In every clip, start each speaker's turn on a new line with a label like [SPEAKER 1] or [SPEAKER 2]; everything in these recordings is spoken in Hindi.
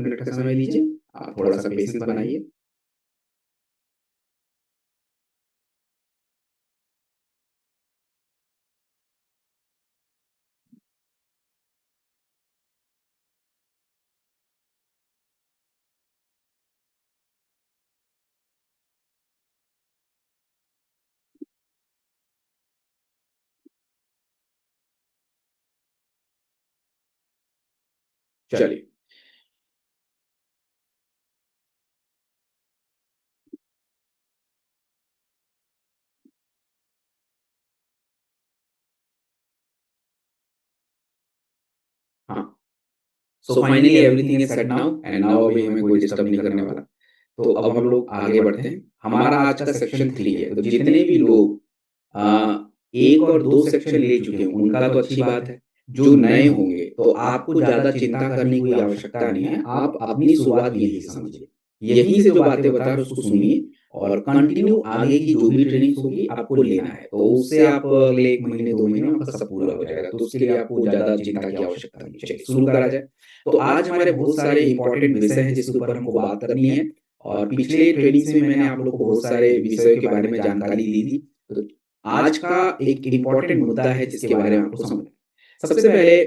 [SPEAKER 1] मिनट का समय लीजिए, आप थोड़ा-सा पेशेंस बनाइए। चलिए। हाँ, so finally everything is set now and now अभी हमें कोई डिस्टर्ब नहीं करने वाला। तो अब हम लोग आगे बढ़ते हैं। हमारा आज का सेक्शन 3 है, तो जितने भी लोग अ, 1 और 2 सेक्शन ले चुके हैं, उनका तो अच्छी बात है। जो नए होंगे, तो आपको ज़्यादा चिंता करने की कोई आवश्यकता नहीं है, आप अपनी शुरुआत यहीं से समझिए। यहीं से जो बातें बता रहे हैं, उसको सुनिए और कंटिन्यू आगे की जो भी ट्रेनिंग्स होगी, आपको लेना है। तो उससे आप अगले 1 महीने, 2 महीने में आपका सब पूरा हो जाएगा, तो उसके लिए आपको ज़्यादा चिंता की आवश्यकता नहीं है। चलिए, शुरू करा जाए। तो आज हमारे बहुत सारे इम्पोर्टेंट विषय हैं, जिसके ऊपर हमको बात करनी है। और पिछले ट्रेनिंग्स में मैंने आप लोग को बहुत सारे विषयों के बारे में जानकारी दी थी। तो आज का एक इम्पोर्टेंट मुद्दा है जिसके बारे में आपको समझना है। सबसे पहले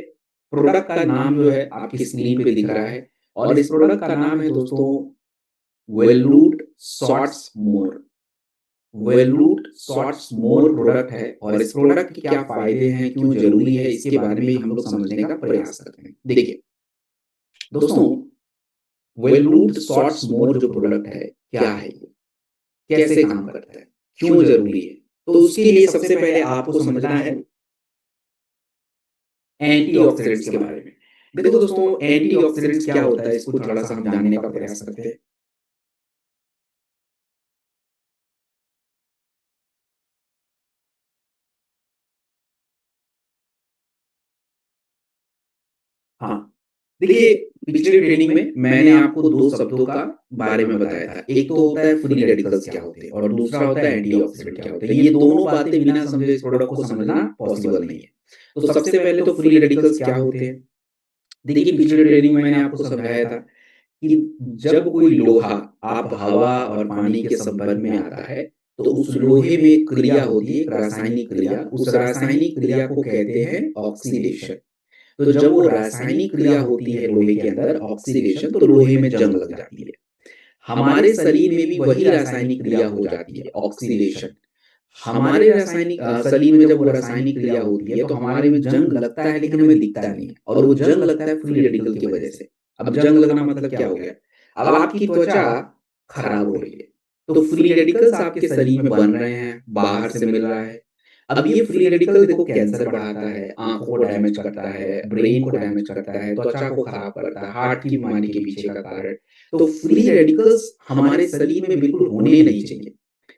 [SPEAKER 1] प्रोडक्ट का नाम जो है आपकी स्क्रीन पे दिख रहा है और इस प्रोडक्ट का नाम है दोस्तों वेलरूट शॉर्ट्स मोर। वेलरूट शॉर्ट्स मोर प्रोडक्ट है और इस प्रोडक्ट के क्या फ़ायदे हैं, क्यों ज़रूरी है, इसके बारे में हम लोग समझने का प्रयास करते हैं। देखिए दोस्तों, वेलरूट शॉर्ट्स मोर जो प्रोडक्ट है, क्या है ये? कैसे काम करता है? क्यों ज़रूरी है? तो उसके लिए सबसे पहले आपको समझना है एंटीऑक्सीडेंट्स के बारे में। देखो दोस्तों, एंटीऑक्सीडेंट्स क्या होता है, इसको थोड़ा-सा हम जानने का प्रयास करते हैं। हाँ, देखिए पिछले ट्रेनिंग में मैंने आपको 2 शब्दों का बारे में बताया था। एक तो होता है फ्री रेडिकल्स क्या होते हैं और दूसरा होता है एंटीऑक्सीडेंट क्या होते हैं। ये दोनों बातें बिना समझे इस प्रोडक्ट को समझना पॉसिबल नहीं है। तो सबसे पहले तो फ्री रेडिकल्स क्या होते हैं? देखिए पिछले ट्रेनिंग में मैंने आपको समझाया था कि जब कोई लोहा आप हवा और पानी के संपर्क में आता है, तो उस लोहे में एक क्रिया होती है, एक रासायनिक क्रिया। उस रासायनिक क्रिया को कहते हैं ऑक्सीडेशन। तो जब वो रासायनिक क्रिया होती है लोहे के अंदर ऑक्सीडेशन, तो लोहे में जंग लग जाती है। हमारे शरीर में भी वही रासायनिक क्रिया हो जाती है ऑक्सीडेशन। हमारे शरीर में जब वो रासायनिक क्रिया होती है, तो हमारे में जंग लगता है लेकिन हमें दिखता नहीं है और वो जंग लगता है फ्री रेडिकल की वजह से। अब जंग लगना मतलब क्या हो गया? अब आपकी त्वचा खराब हो रही है, तो फ्री रेडिकल्स आपके शरीर में बन रहे हैं, बाहर से मिल रहा है। अब ये फ्री रेडिकल देखो कैंसर बढ़ाता है, आँखों को डैमेज करता है, ब्रेन को डैमेज करता है, त्वचा को खराब करता है, हार्ट की बीमारी के पीछे का कारण। तो फ्री रेडिकल्स हमारे शरीर में बिल्कुल होने नहीं चाहिए।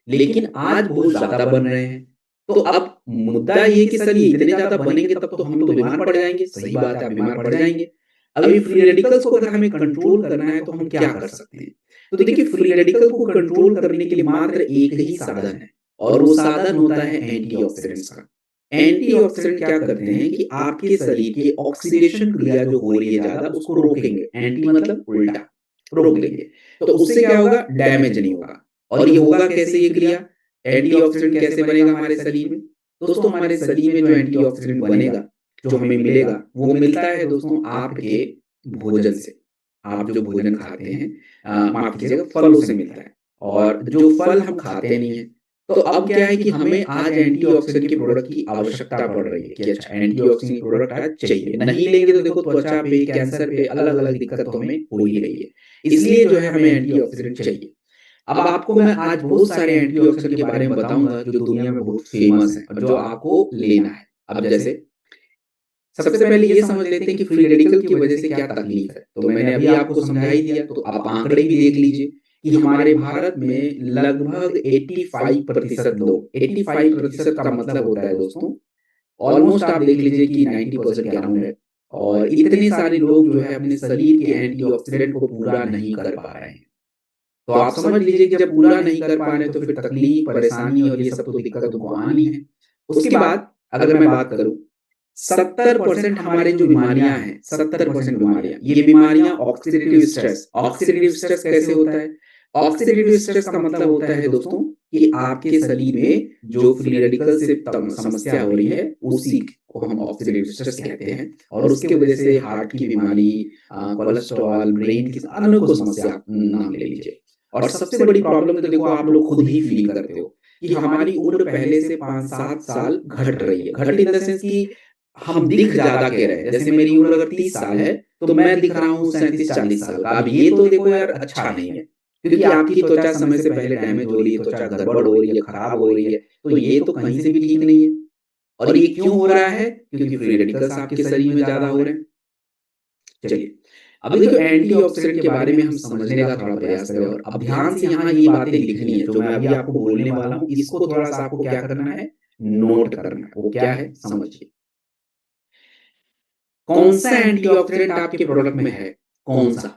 [SPEAKER 1] लेकिन आज बहुत ज़्यादा बन रहे हैं। तो अब मुद्दा ये है कि सर ये इतने ज़्यादा बनेंगे तब तो हम तो बीमार पड़ जाएँगे। सही बात है, आप बीमार पड़ जाएँगे। अब ये फ्री रेडिकल्स को अगर हमें कंट्रोल करना है तो हम क्या कर सकते हैं? तो देखिए फ्री रेडिकल को कंट्रोल करने के लिए मात्र एक ही साधन है और वो साधन होता है एंटीऑक्सीडेंट्स का। एंटीऑक्सीडेंट क्या करते हैं कि आपके शरीर की ऑक्सीडेशन क्रिया जो हो रही है ज़्यादा उसको रोकेंगे। एंटी मतलब उल्टा, रोक देंगे। तो उससे क्या होगा? डैमेज नहीं होगा। और ये होगा कैसे ये क्रिया? एंटीऑक्सीडेंट कैसे बनेगा हमारे शरीर में? दोस्तों हमारे शरीर में जो एंटीऑक्सीडेंट बनेगा, जो हमें मिलेगा, वो मिलता है दोस्तों आपके भोजन से। आप जो भोजन खाते हैं माफ़ कीजिएगा फलों से मिलता है और जो फल हम खाते नहीं हैं, तो अब क्या है कि हमें आज एंटीऑक्सीडेंट के प्रोडक्ट की आवश्यकता पड़ रही है कि अच्छा एंटीऑक्सीडेंट प्रोडक्ट आज चाहिए। नहीं लेंगे तो देखो त्वचा पे, कैंसर पे अलग-अलग दिक्कत तो हमें हो ही रही है। इसलिए जो है हमें एंटीऑक्सीडेंट चाहिए। अब आपको मैं आज बहुत सारे एंटीऑक्सीडेंट के बारे में बताऊँगा जो दुनिया में बहुत फ़ेमस हैं और जो आपको लेना है। अब जैसे सबसे पहले ये समझ लेते हैं कि फ्री रेडिकल की वजह से क्या तकलीफ है। तो मैंने अभी आपको समझा ही दिया, तो आप आंकड़े भी देख लीजिए कि हमारे भारत में लगभग 85% लोग 85% का मतलब होता है दोस्तों, ऑलमोस्ट आप देख लीजिए कि 90% के अराउंड है और इतने सारे लोग जो है अपने शरीर के एंटीऑक्सीडेंट को पूरा नहीं कर पा रहे हैं। तो आप समझ लीजिए कि जब पूरा नहीं कर पा रहे हैं तो फिर तकलीफ, परेशानी और ये सब तो दिक्कत उनको आनी है। उसके बाद अगर मैं बात करूँ 70% हमारे जो बीमारियां हैं, 70% बीमारियां, ये बीमारियां ऑक्सीडेटिव स्ट्रेस कैसे होता है? ऑक्सीडेटिव स्ट्रेस का मतलब होता है दोस्तों कि आपके शरीर में जो फ्री रेडिकल से समस्या हो रही है, उसी को हम ऑक्सीडेटिव स्ट्रेस कहते हैं। और उसके वजह से हार्ट की बीमारी, कोलेस्ट्रॉल, ब्रेन की अनेकों समस्या नाम ले लीजिए। और सबसे बड़ी प्रॉब्लम तो देखो आप लोग खुद ही फील करते हो कि हमारी उम्र पहले से 5-7 साल घट रही है। घट इन द सेंस कि हम दिख ज़्यादा कह रहे हैं। जैसे मेरी उम्र अगर 30 साल है, तो मैं दिख रहा हूँ 37-40 साल का। अब ये तो देखो यार अच्छा नहीं है, क्योंकि आपकी त्वचा समय से पहले डैमेज हो रही है, त्वचा गड़बड़ हो रही है, खराब हो रही है, तो ये तो कहीं से भी ठीक नहीं है। और ये क्यों हो रहा है? क्योंकि फ्री रेडिकल्स आपके शरीर में ज़्यादा हो रहे हैं। चलिए, अभी जो एंटीऑक्सीडेंट के बारे में हम समझने का थोड़ा प्रयास करें, और अब ध्यान से यहाँ ये बातें लिखनी है, जो मैं अभी आपको बोलने वाला हूँ, इसको थोड़ा-सा आपको क्या करना है? नोट करना है। वो क्या है? समझिए। कौन-सा एंटीऑक्सीडेंट आपके प्रोडक्ट में है? कौन-सा?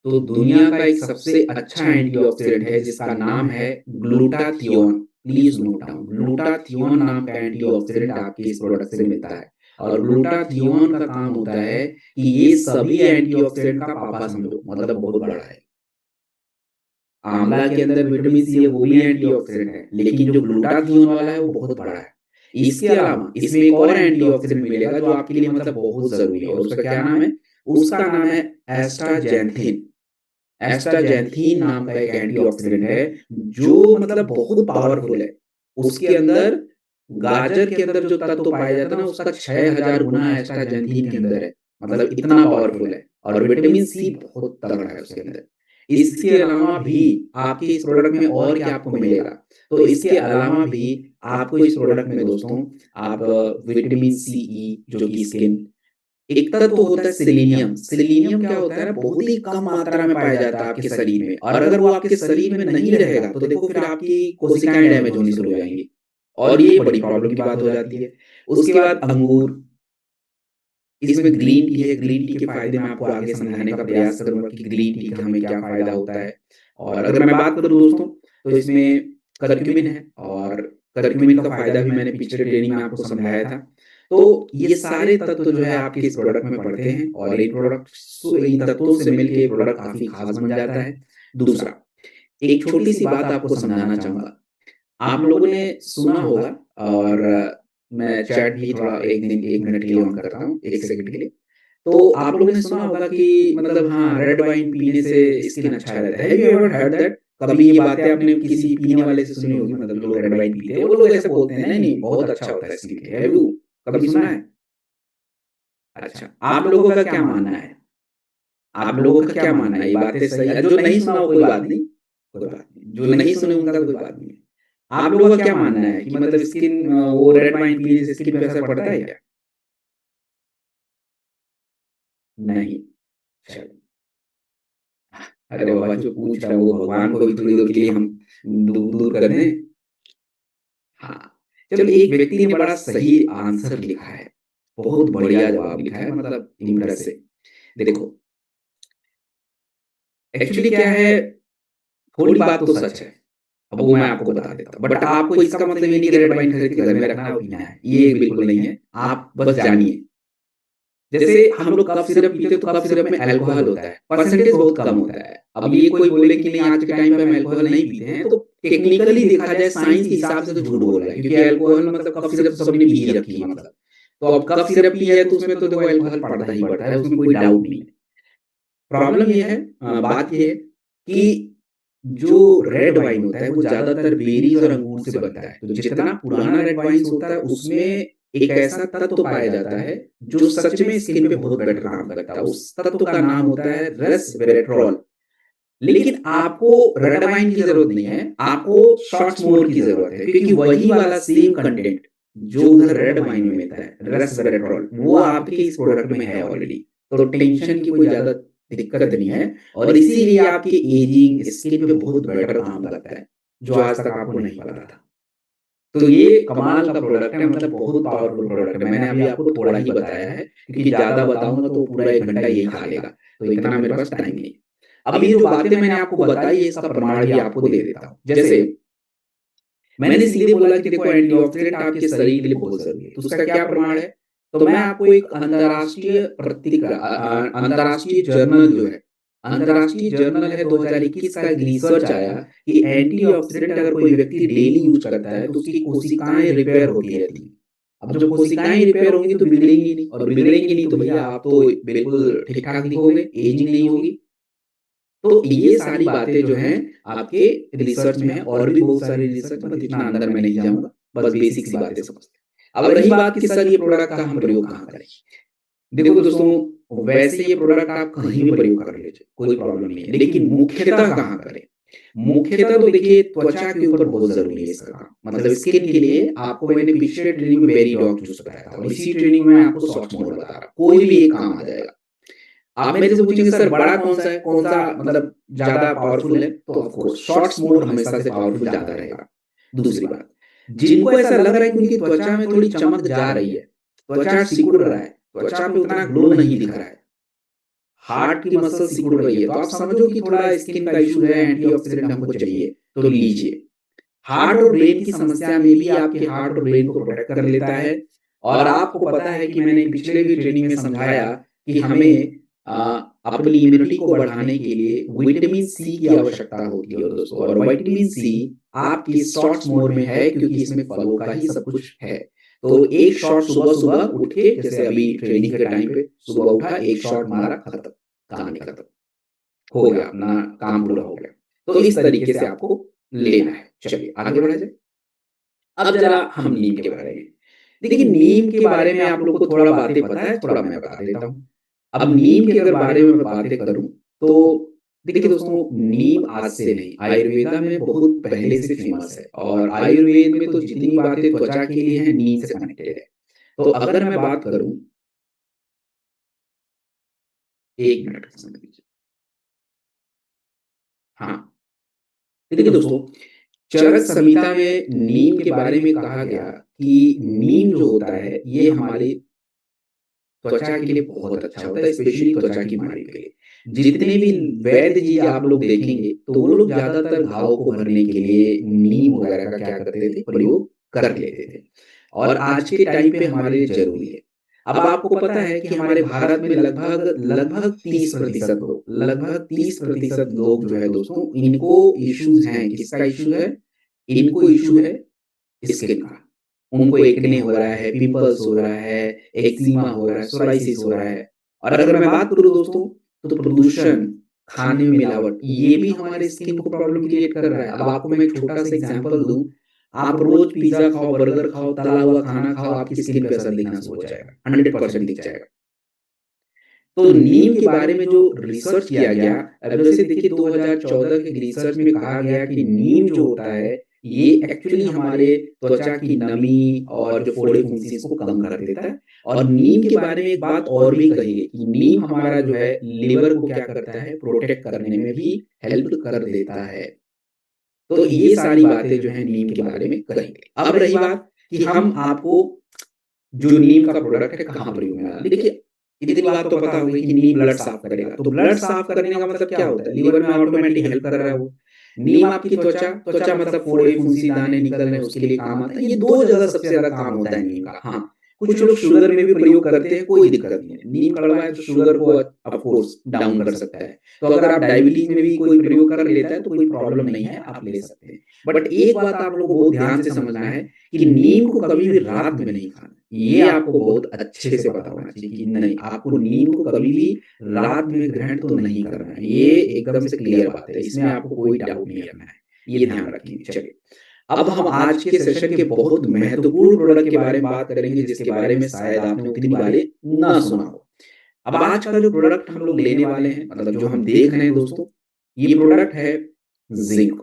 [SPEAKER 1] तो दुनिया का एक सबसे अच्छा एंटीऑक्सीडेंट है जिसका नाम है glutathione. Please note down, glutathione नाम का एंटीऑक्सीडेंट आपके इस प्रोडक्ट से मिलता है। और ग्लूटाथियोन का काम होता है कि ये सभी एंटीऑक्सीडेंट का पापा समझो, मतलब बहुत बड़ा है। आंवला के अंदर विटामिन सी है, वो भी एंटीऑक्सीडेंट है, लेकिन जो ग्लूटाथियोन वाला है वो बहुत बड़ा है। इसके अलावा इसमें एक और एंटीऑक्सीडेंट मिलेगा जो आपके लिए मतलब बहुत ज़रूरी है, और उसका क्या नाम है? उसका नाम है एस्टाजेंथिन। एस्टाजेंथिन नाम का एक एंटीऑक्सीडेंट है जो मतलब बहुत पावरफुल है। उसके अंदर, गाजर के अंदर जो तत्व पाया जाता है ना, उसका 6000 गुना एस्टाजेंथिन के अंदर है। मतलब इतना पावरफुल है। और विटामिन सी बहुत तगड़ा है उसके अंदर। इसके अलावा भी आपके इस प्रोडक्ट में और क्या आपको मिलेगा? तो इसके अलावा भी आपको इस प्रोडक्ट में दोस्तों, आप विटामिन सी ई, जो कि स्किन, एक तत्व होता है सेलेनियम। सेलेनियम क्या होता है ना, बहुत ही कम मात्रा में पाया जाता है आपके शरीर में, और अगर वो आपके शरीर में नहीं रहेगा तो देखो फिर आपकी कोशिकाएं डैमेज होनी शुरू हो जाएंगी, और ये बड़ी प्रॉब्लम की बात हो जाती है। उसके बाद अंगूर, इसमें ग्रीन टी है। ग्रीन टी के फायदे मैं आपको आगे समझाने का प्रयास करूंगा कि ग्रीन टी का हमें क्या फायदा होता है। और अगर मैं बात करूं दोस्तों, तो इसमें करक्यूमिन है, और करक्यूमिन का फायदा भी मैंने पिछले ट्रेनिंग में आपको समझाया था। तो ये सारे तत्व जो है आपके इस प्रोडक्ट में पड़ते हैं, और इन तत्वों से मिलकर ये प्रोडक्ट काफी खास बन जाता है। दूसरा, एक छोटी सी बात आपको समझाना चाहूंगा। आप लोगों ने सुना होगा, और मैं चैट भी थोड़ा एक दिन 1 मिनट के लिए ऑन करता हूँ, 1 सेकंड के लिए। तो आप लोगों ने सुना होगा कि मतलब हाँ, रेड वाइन पीने से स्किन अच्छा रहता है। Have you ever heard that? कभी ये बातें आपने किसी पीने वाले से सुनी होगी, मतलब जो लोग रेड वाइन पीते हैं वो लोग ऐसे बोलते हैं, नहीं नहीं बहुत अच्छा होता है स्किन के लिए। हैव यू कभी सुना है? अच्छा, आप लोगों का क्या मानना है? आप लोगों का क्या मानना है, ये बातें सही है? जो नहीं सुना हो कोई बात नहीं, कोई बात नहीं, जो नहीं सुने उनका तो कोई बात नहीं है। आप लोगों का क्या मानना है कि मतलब स्किन, वो रेड वाइन पीने से स्किन पे असर पड़ता है क्या? नहीं। चलो, अरे बाबा जो पूछ रहा है वो भगवान को भी थोड़ी देर के लिए हम दूर दूर कर दें। हाँ, चलो, एक व्यक्ति ने बड़ा सही आंसर लिखा है, बहुत बढ़िया जवाब लिखा है, मतलब इम्प्रेसिव। देखो, एक्चुअली क्या है, थोड़ी बात तो सच है, अब वो मैं आपको बता देता हूँ, बट आपको इसका मतलब ये नहीं कि रेड वाइन खरीद के घर में रखना है और पीना है, ये बिल्कुल नहीं है। आप बस जानिए, जैसे हम लोग कफ सिरप पीते हैं तो कफ सिरप में अल्कोहल होता है, परसेंटेज बहुत कम होता है। अब ये कोई बोले कि नहीं आज के टाइम पे हम अल्कोहल नहीं पीते हैं, तो टेक्निकली देखा जाए साइंस के हिसाब से तो झूठ बोल रहा है, क्योंकि अल्कोहल मतलब कफ सिरप तो सबने पी ही रखी है मतलब। तो अब कफ सिरप पी है तो उसमें तो देखो अल्कोहल पड़ता ही पड़ता है, उसमें कोई डाउट नहीं है। प्रॉब्लम ये है, बात ये है कि जो रेड वाइन होता है वो ज्यादातर बेरीज और अंगूर से बनता है। तो जितना पुराना रेड वाइन होता है उसमें एक ऐसा तत्व पाया जाता है जो सच में स्किन पे बहुत बेटर काम करता है। उस तत्व का नाम होता है रेसवेरेट्रॉल। लेकिन आपको रेड वाइन की जरूरत नहीं है, आपको शॉर्ट्स मोर की जरूरत है, क्योंकि वही वाला सेम कंटेंट जो उधर रेड वाइन में मिलता है रेसवेरेट्रॉल, वो आपके इस प्रोडक्ट में है ऑलरेडी। तो टेंशन की कोई ज्यादा दिक्कत नहीं है, और इसीलिए आपकी एजिंग स्किन पे बहुत बेटर काम करता है, जो आज तक आपको नहीं पता था। तो ये कमाल का प्रोडक्ट है, मतलब बहुत पावरफुल प्रोडक्ट है। मैंने अभी आपको थोड़ा ही बताया है, क्योंकि ज्यादा बताऊंगा तो पूरा 1 घंटा यही खा लेगा, तो इतना मेरे पास टाइम नहीं। अब ये जो बातें मैंने आपको बताई है इसका प्रमाण भी आपको दे देता हूँ। जैसे मैंने सीधे बोला कि देखो एंटीऑक्सीडेंट आपके शरीर के लिए बहुत जरूरी है, तो उसका क्या प्रमाण है? तो मैं आपको एक अंतर्राष्ट्रीय जर्नल जो है, अंतर्राष्ट्रीय जर्नल है 2021 का एक रिसर्च आया कि एंटीऑक्सीडेंट अगर कोई व्यक्ति डेली यूज़ करता है, तो उसकी कोशिकाएँ रिपेयर होती रहती हैं। अब जब कोशिकाएँ रिपेयर होंगी तो बिगड़ेंगी नहीं, और बिगड़ेंगी नहीं तो भैया आप तो बिल्कुल ठीक-ठाक दिखोगे, एजिंग नहीं होगी। तो ये सारी बातें जो हैं आपके रिसर्च में है, और भी बहुत सारी रिसर्च, मतलब इतना अंदर मैं नहीं जाऊँगा, बस बेसिक सी बातें समझते हैं। अब रही बात कि सर ये प्रोडक्ट का हम प्रयोग कहाँ करें? देखो दोस्तों, वैसे ये प्रोडक्ट आप कहीं भी प्रयोग कर लीजिए, कोई प्रॉब्लम नहीं है, लेकिन मुख्यतः कहाँ करें? मुख्यतः तो देखिए त्वचा के ऊपर बहुत ज़रूरी है इसका काम। मतलब स्किन के लिए आपको मैंने पिछले ट्रेनिंग में बेरी डॉग जूस बताया था, और इसी ट्रेनिंग में मैं आपको शॉर्ट्स मोड बता रहा हूँ। कोई भी एक काम आ जाएगा। आप मेरे से पूछेंगे सर बड़ा कौन-सा है? कौन-सा मतलब ज़्यादा पावरफुल है? तो ऑफ कोर्स शॉर्ट्स मोड हमेशा से पावरफुल ज़्यादा रहेगा। दूसरी बात, जिनको ऐसा लग रहा है कि उनकी त्वचा में थोड़ी चमक जा रही है, त्वचा सिकुड़ रहा है, त्वचा पे उतना ग्लो नहीं दिख रहा है, हार्ट की मसल सिकुड़ रही है, तो आप समझो कि थोड़ा स्किन का इश्यू है, एंटीऑक्सीडेंट हमको चाहिए, तो लीजिए। हार्ट और ब्रेन की समस्या में भी आपके हार्ट और ब्रेन को प्रोटेक्ट कर लेता है। और आपको पता है कि मैंने पिछले भी ट्रेनिंग में समझाया कि हमें अपनी इम्यूनिटी को बढ़ाने के लिए विटामिन सी की आवश्यकता होती है दोस्तों, और विटामिन सी आपकी शॉर्ट्स मोड में है क्योंकि इसमें फलों का ही सब कुछ है। तो एक शॉट सुबह-सुबह उठ के, जैसे अभी ट्रेनिंग के टाइम पे सुबह उठा, एक शॉट मारा, खत्म, कहानी खत्म, हो गया, अपना काम पूरा हो गया। तो इस तरीके से आपको लेना है। चलिए आगे बढ़ा जाए। अब जरा हम नीम के बारे में। देखिए नीम के बारे में आप लोग को थोड़ा बातें पता है, थोड़ा मैं बता देता हूँ। अब नीम के अगर बारे में मैं बातें करूँ, तो देखिए दोस्तों, नीम आज से नहीं, आयुर्वेदा में बहुत पहले से फेमस है, और आयुर्वेद में तो जितनी बातें त्वचा के लिए हैं, नीम से कनेक्टेड है। तो अगर मैं बात करूँ, 1 मिनट का समय दीजिए। हाँ, देखिए दोस्तों, चरक संहिता में नीम के बारे में कहा गया कि नीम जो होता है, ये हमारी त्वचा के लिए बहुत अच्छा होता है, स्पेशली त्वचा की बीमारी के लिए। जितने भी वैद्य जी आप लोग देखेंगे, तो वो लोग ज़्यादातर घाव को भरने के लिए नीम वगैरह का क्या करते थे, प्रयोग कर लेते थे। और आज के टाइम पे हमारे लिए ज़रूरी है। अब आपको पता है कि हमारे भारत में लगभग लगभग 30% लोग, लगभग 30% लोग जो है दोस्तों, इनको इश्यूज़ हैं। किसका इश्यू है? इनको इश्यू है स्किन का। उनको एक्ने हो रहा है, पिंपल्स हो रहा है, एक्जिमा हो रहा है, सोराइसिस हो रहा है। और अगर मैं बात करूँ दोस्तों, तो प्रदूषण, खाने में मिलावट, ये भी हमारे स्किन को प्रॉब्लम क्रिएट कर रहा है। अब आपको मैं एक छोटा-सा एग्ज़ाम्पल दूँ, आप रोज़ पिज़्ज़ा खाओ, बर्गर खाओ, तला हुआ खाना खाओ, आपकी स्किन पे असर दिखना शुरू हो जाएगा, 100% दिख जाएगा। तो नीम के बारे में जो रिसर्च किया गया, अब जैसे देखिए 2014 के रिसर्च में कहा गया कि नीम जो होता है, ये एक्चुअली हमारे त्वचा की नमी और जो फोड़े-फुंसी इसको कम कर देता है। और नीम के बारे में एक बात और भी कही गई कि नीम हमारा जो है लिवर को क्या करता है, प्रोटेक्ट करने में भी हेल्प कर देता है। तो ये सारी बातें जो हैं नीम के बारे में कही गई। अब रही बात कि हम आपको जो नीम का प्रोडक्ट है कहाँ प्रयोग में आना। देखिए, इतनी बात तो पता हो गई कि नीम ब्लड साफ करेगा। तो ब्लड साफ करने का मतलब क्या होता है? लीवर में ऑटोमेटिक हेल्प कर रहा है वो। नीम आपकी त्वचा त्वचा मतलब फोड़े, फुंसी, दाने निकल रहे हैं, उसके लिए काम आता है। ये 2 जगह सबसे ज़्यादा काम होता है नीम का। हाँ, कुछ लोग शुगर में भी प्रयोग करते हैं, कोई दिक्कत नहीं है। नीम कड़वा है तो शुगर को ऑफ कोर्स डाउन कर सकता है। तो अगर आप डायबिटीज़ में भी कोई प्रयोग कर लेता है तो कोई प्रॉब्लम नहीं है, आप ले सकते हैं। बट एक बात आप लोगों को बहुत ध्यान से समझना है कि नीम को कभी भी रात में नहीं खाना। ये आपको बहुत अच्छे से पता होना चाहिए कि नहीं, आपको नीम को कभी भी रात में ग्रहण तो नहीं करना है। ये एकदम से क्लियर बात है, इसमें आपको कोई डाउट नहीं रखना है। ये ध्यान रखिए। चलिए, अब हम आज के सेशन के बहुत महत्वपूर्ण प्रोडक्ट के बारे में बात करेंगे, जिसके बारे में शायद आपने उतनी बातें ना सुना हो। अब आज का जो प्रोडक्ट हम लोग लेने वाले हैं, मतलब जो हम देख रहे हैं दोस्तों, ये प्रोडक्ट है ज़िंक।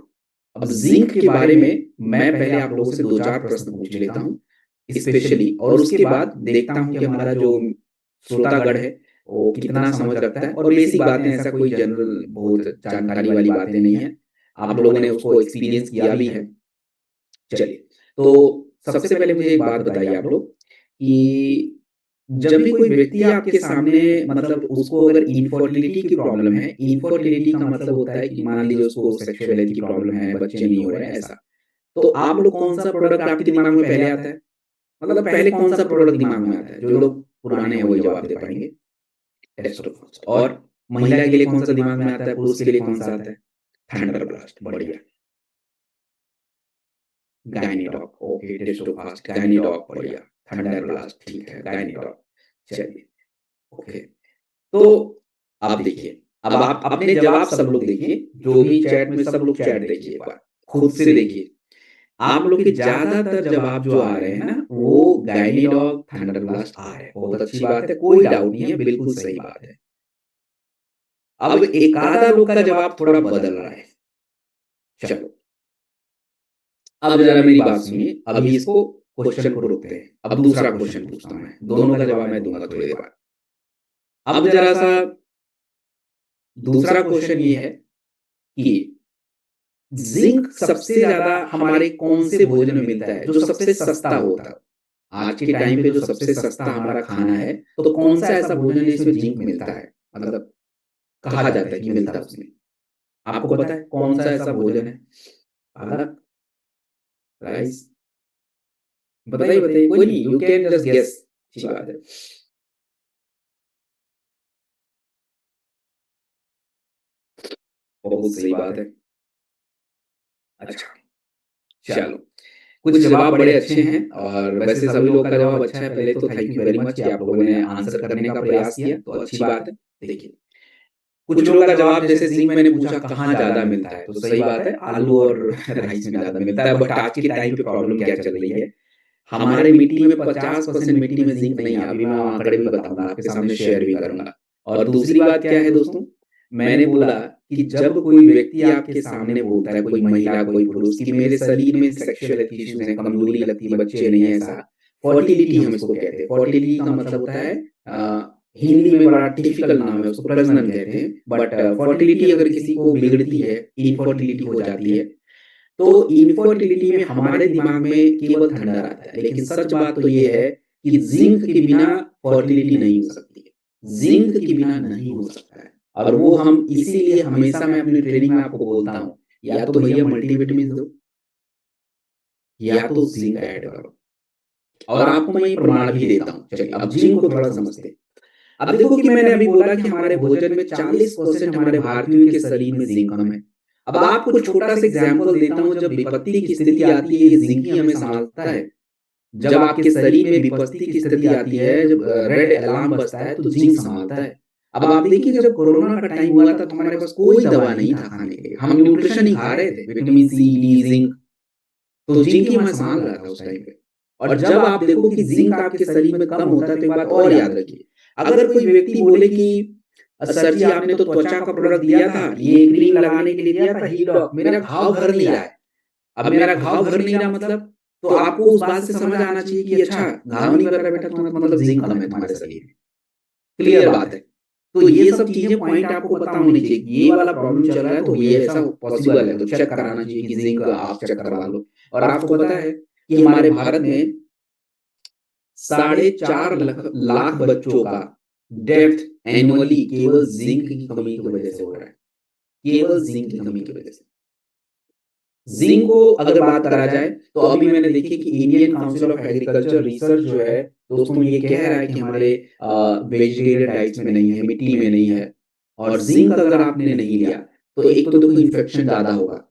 [SPEAKER 1] अब ज़िंक के बारे में मैं पहले आप लोगों से 2-4 प्रश्न पूछ लेता हूँ, स्पेशली, और उसके बाद देखता हूँ कि हमारा जो श्रोतागण है, वो कितना समझ रखता है, और बेसिक बातें, ऐसा कोई जनरल बहुत जानकारी वाली बातें नहीं है। आप लोगों ने उसको एक्सपीरियंस किया भी है। चलिए, तो सबसे पहले मुझे एक बात बताइए आप लोग कि जब भी कोई व्यक्ति आपके सामने, मतलब उसको अगर इनफर्टिलिटी की प्रॉब्लम है, इनफर्टिलिटी का मतलब होता है कि मान लीजिए उसको सेक्सुअल हेल्थ की प्रॉब्लम है, बच्चे नहीं हो रहे हैं, ऐसा। तो आप लोग कौन-सा प्रोडक्ट आपके दिमाग में पहले आता है? मतलब पहले कौन-सा प्रोडक्ट दिमाग में आता है? जो लोग पुराने हैं वही जवाब दे पाएँगे, टेस्टोफास्ट। और महिला के लिए कौन-सा दिमाग में आता है, पुरुष के लिए कौन-सा आता है? थंडर ब्लास्ट, बढ़िया। गायनीडॉग, ओके, टेस्टोफास्ट, गायनीडॉग, बढ़िया। थंडर ब्लास्ट, ठीक है, गायनीडॉग, चलिए, ओके। तो अब देखिए, अब आप अपने जवाब सब लोग देखिए, जो भी चैट में सब लोग चैट देखिए एक बार, खुद से देखिए। आप लोग के ज़्यादातर जवाब जो आ रहे हैं ना, वो गायनीडॉग, थंडर ब्लास्ट आ रहे हैं। बहुत अच्छी बात है, कोई डाउट नहीं है, बिल्कुल सही बात है। अब एक आधा लोग का जवाब थोड़ा बदल रहा है। चलो, अब ज़रा मेरी बात सुनिए, अभी इसको क्वेश्चन को रोकते हैं। अब दूसरा क्वेश्चन पूछता हूँ मैं, दोनों का जवाब मैं दूँगा थोड़ी देर बाद। अब ज़रा-सा दूसरा क्वेश्चन ये है कि ज़िंक सबसे ज़्यादा हमारे कौन-से भोजन में मिलता है, जो सबसे सस्ता होता है? आज के टाइम पे जो सबसे सस्ता हमारा खाना है, तो कौन-सा ऐसा भोजन है जिसमें ज़िंक मिलता है? मतलब कहा जाता है कि मिलता है उसमें। आपको पता है कौन-सा ऐसा भोजन है? पालक, राइस, बताइए, बताइए, कोई नहीं, यू कैन जस्ट गेस। अच्छी बात है। बहुत सही बात है। अच्छा, चलो। कुछ जवाब बड़े अच्छे हैं और वैसे सभी लोगों का जवाब अच्छा है। पहले तो थैंक यू वेरी मच कि आप लोगों ने आंसर करने का प्रयास किया, तो अच्छी बात है। देखिए, कुछ लोगों का जवाब जैसे ज़िंक मैंने पूछा कहाँ ज़्यादा मिलता है, तो सही बात है, आलू और राइस में ज़्यादा मिलता है। बट आज के टाइम पे प्रॉब्लम क्या चल रही है, हमारे मिट्टी में 50% मिट्टी में ज़िंक नहीं है। अभी मैं आंकड़े भी बताऊँगा, आपके सामने शेयर भी करूँगा। और दूसरी बात क्या है दोस्तों, मैंने बोला कि जब कोई व्यक्ति आपके सामने बोलता है, कोई महिला, कोई पुरुष, कि मेरे शरीर में सेक्सुअल हेल्थ इश्यूज़ हैं, कमज़ोरी लगती है, बच्चे नहीं हैं, ऐसा। फर्टिलिटी हम इसको कहते हैं। फर्टिलिटी का मतलब होता है हिंदी में बड़ा डिफिकल्ट नाम है, उसको प्रजनन कहते हैं। बट फर्टिलिटी अगर किसी को बिगड़ती है, इनफर्टिलिटी हो जाती है, तो इनफर्टिलिटी में हमारे दिमाग में केवल थंडर आता है। लेकिन सच बात तो ये है कि ज़िंक के बिना फर्टिलिटी नहीं हो सकती है। ज़िंक के बिना नहीं हो सकता है। और वो हम इसीलिए हमेशा मैं अपनी ट्रेनिंग में आपको बोलता हूँ, या तो भैया मल्टीविटामिन्स दो, या तो ज़िंक ऐड करो। और आपको मैं ये प्रमाण भी देता हूँ। चलिए, अब ज़िंक को थोड़ा समझते हैं। अब देखो कि मैंने अभी बोला कि हमारे भोजन में 40% हमारे भारतीयों के शरीर में ज़िंक कम है। अब आपको छोटा-सा एग्ज़ाम्पल देता हूँ, जब विपत्ति की स्थिति आती है, ये ज़िंक ही हमें सँभालता है। जब आपके शरीर में विपत्ति की स्थिति आती है, जब रेड अलार्म बजता है, तो ज़िंक सँभालता है। अब आप देखिए कि जब कोरोना का टाइम हुआ था, तो हमारे पास कोई दवा नहीं था खाने के लिए। हम न्यूट्रिशन ही खा रहे थे, विटामिन सी, डी, ज़िंक। तो जिंक ही हमें सँभाल रहा था उस टाइम पे। और जब आप देखो कि जिंक आपके शरीर में कम होता है, तो एक बात और याद रखिए, अगर कोई व्यक्ति बोले कि सर जी आपने तो त्वचा का प्रोडक्ट दिया था, ये क्रीम लगाने के लिए दिया था हीट डॉक, मेरा घाव भर नहीं रहा है। अब मेरा घाव भर नहीं रहा मतलब, तो आपको उस बात से समझ आना चाहिए कि अच्छा, घाव नहीं भर रहा बेटा तुम्हारा, मतलब जिंक कम है तुम्हारे शरीर में। क्लियर बात है। तो ये सब चीज़ें पॉइंट आपको पता होनी चाहिए कि ये वाला प्रॉब्लम चल रहा है, तो ये ऐसा पॉसिबल है, तो चेक कराना चाहिए कि जिंक आप चेक करवा लो। और आपको पता है कि हमारे भारत में 4.5 लाख बच्चों का डेथ एनुअली केवल जिंक की कमी की वजह से हो रहा है। केवल जिंक की कमी की वजह से। जिंक को अगर बात करा जाए, तो अभी मैंने देखी कि Indian council of agriculture research जो है दोस्तों, ये कह रहा है कि हमारे वेजिटेरियन डाइट्स में नहीं है, मिट्टी में नहीं है। और जिंक अगर आपने नहीं लिया, तो एक तो देखो इन्फेक्शन ज़्यादा होगा,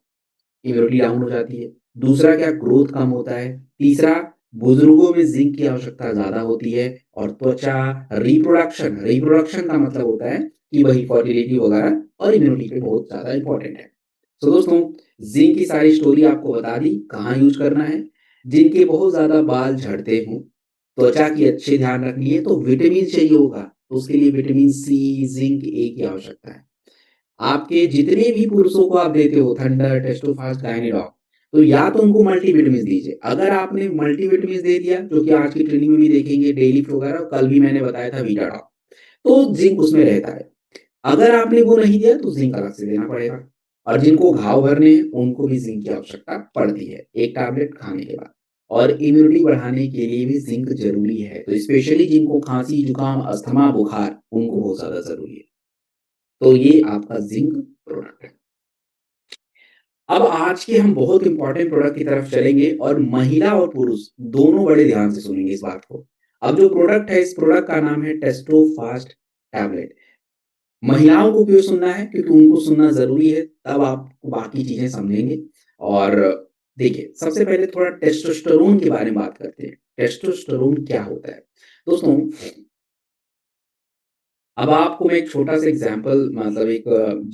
[SPEAKER 1] इम्यूनिटी डाउन हो जाती है। दूसरा क्या, ग्रोथ कम होता है। तीसरा, बुजुर्गों में जिंक की आवश्यकता ज़्यादा होती है। और त्वचा, रिप्रोडक्शन रिप्रोडक्शन का मतलब होता है कि वही फर्टिलिटी वगैरह और इम्यूनिटी पे बहुत ज़्यादा इंपॉर्टेंट है। तो दोस्तों, जिंक की सारी स्टोरी आपको बता दी, कहाँ यूज़ करना है। जिनके बहुत ज़्यादा बाल झड़ते हों, त्वचा की अच्छे ध्यान रखनी है, तो विटामिन चाहिए होगा, तो उसके लिए विटामिन सी, जिंक, ए की आवश्यकता है। आपके जितने भी पुरुषों को आप देते हो थंडर, टेस्टोफास्ट, गायनेडॉग, तो या तो उनको मल्टीविटामिन्स दीजिए। अगर आपने मल्टीविटामिन्स दे दिया, जो कि आज की ट्रेनिंग में भी देखेंगे, डेली फ्लो वगैरह, कल भी मैंने बताया था वीटाडॉग, तो जिंक उसमें रहता है। अगर आपने वो नहीं दिया, तो जिंक अलग से देना पड़ेगा। और जिनको घाव भरने हैं, उनको भी जिंक की आवश्यकता पड़ती है, एक टैबलेट खाने के बाद। और इम्यूनिटी बढ़ाने के लिए भी जिंक ज़रूरी है, तो स्पेशली जिनको खाँसी, जुकाम, अस्थमा, बुखार, उनको बहुत ज़्यादा ज़रूरी है। तो ये आपका जिंक प्रोडक्ट है। अब आज के हम बहुत इंपॉर्टेंट प्रोडक्ट की तरफ चलेंगे और महिला और पुरुष दोनों बड़े ध्यान से सुनेंगे इस बात को। अब जो प्रोडक्ट है, इस प्रोडक्ट का नाम है टेस्टो फास्ट टैबलेट। महिलाओं को क्यों सुनना है? क्योंकि उनको सुनना ज़रूरी है, तब आप बाकी चीज़ें समझेंगे। और देखिए, सबसे पहले थोड़ा टेस्टोस्टेरोन के बारे में बात करते हैं। टेस्टोस्टेरोन क्या होता है? दोस्तों, अब आपको मैं एक छोटा-सा एग्ज़ाम्पल मतलब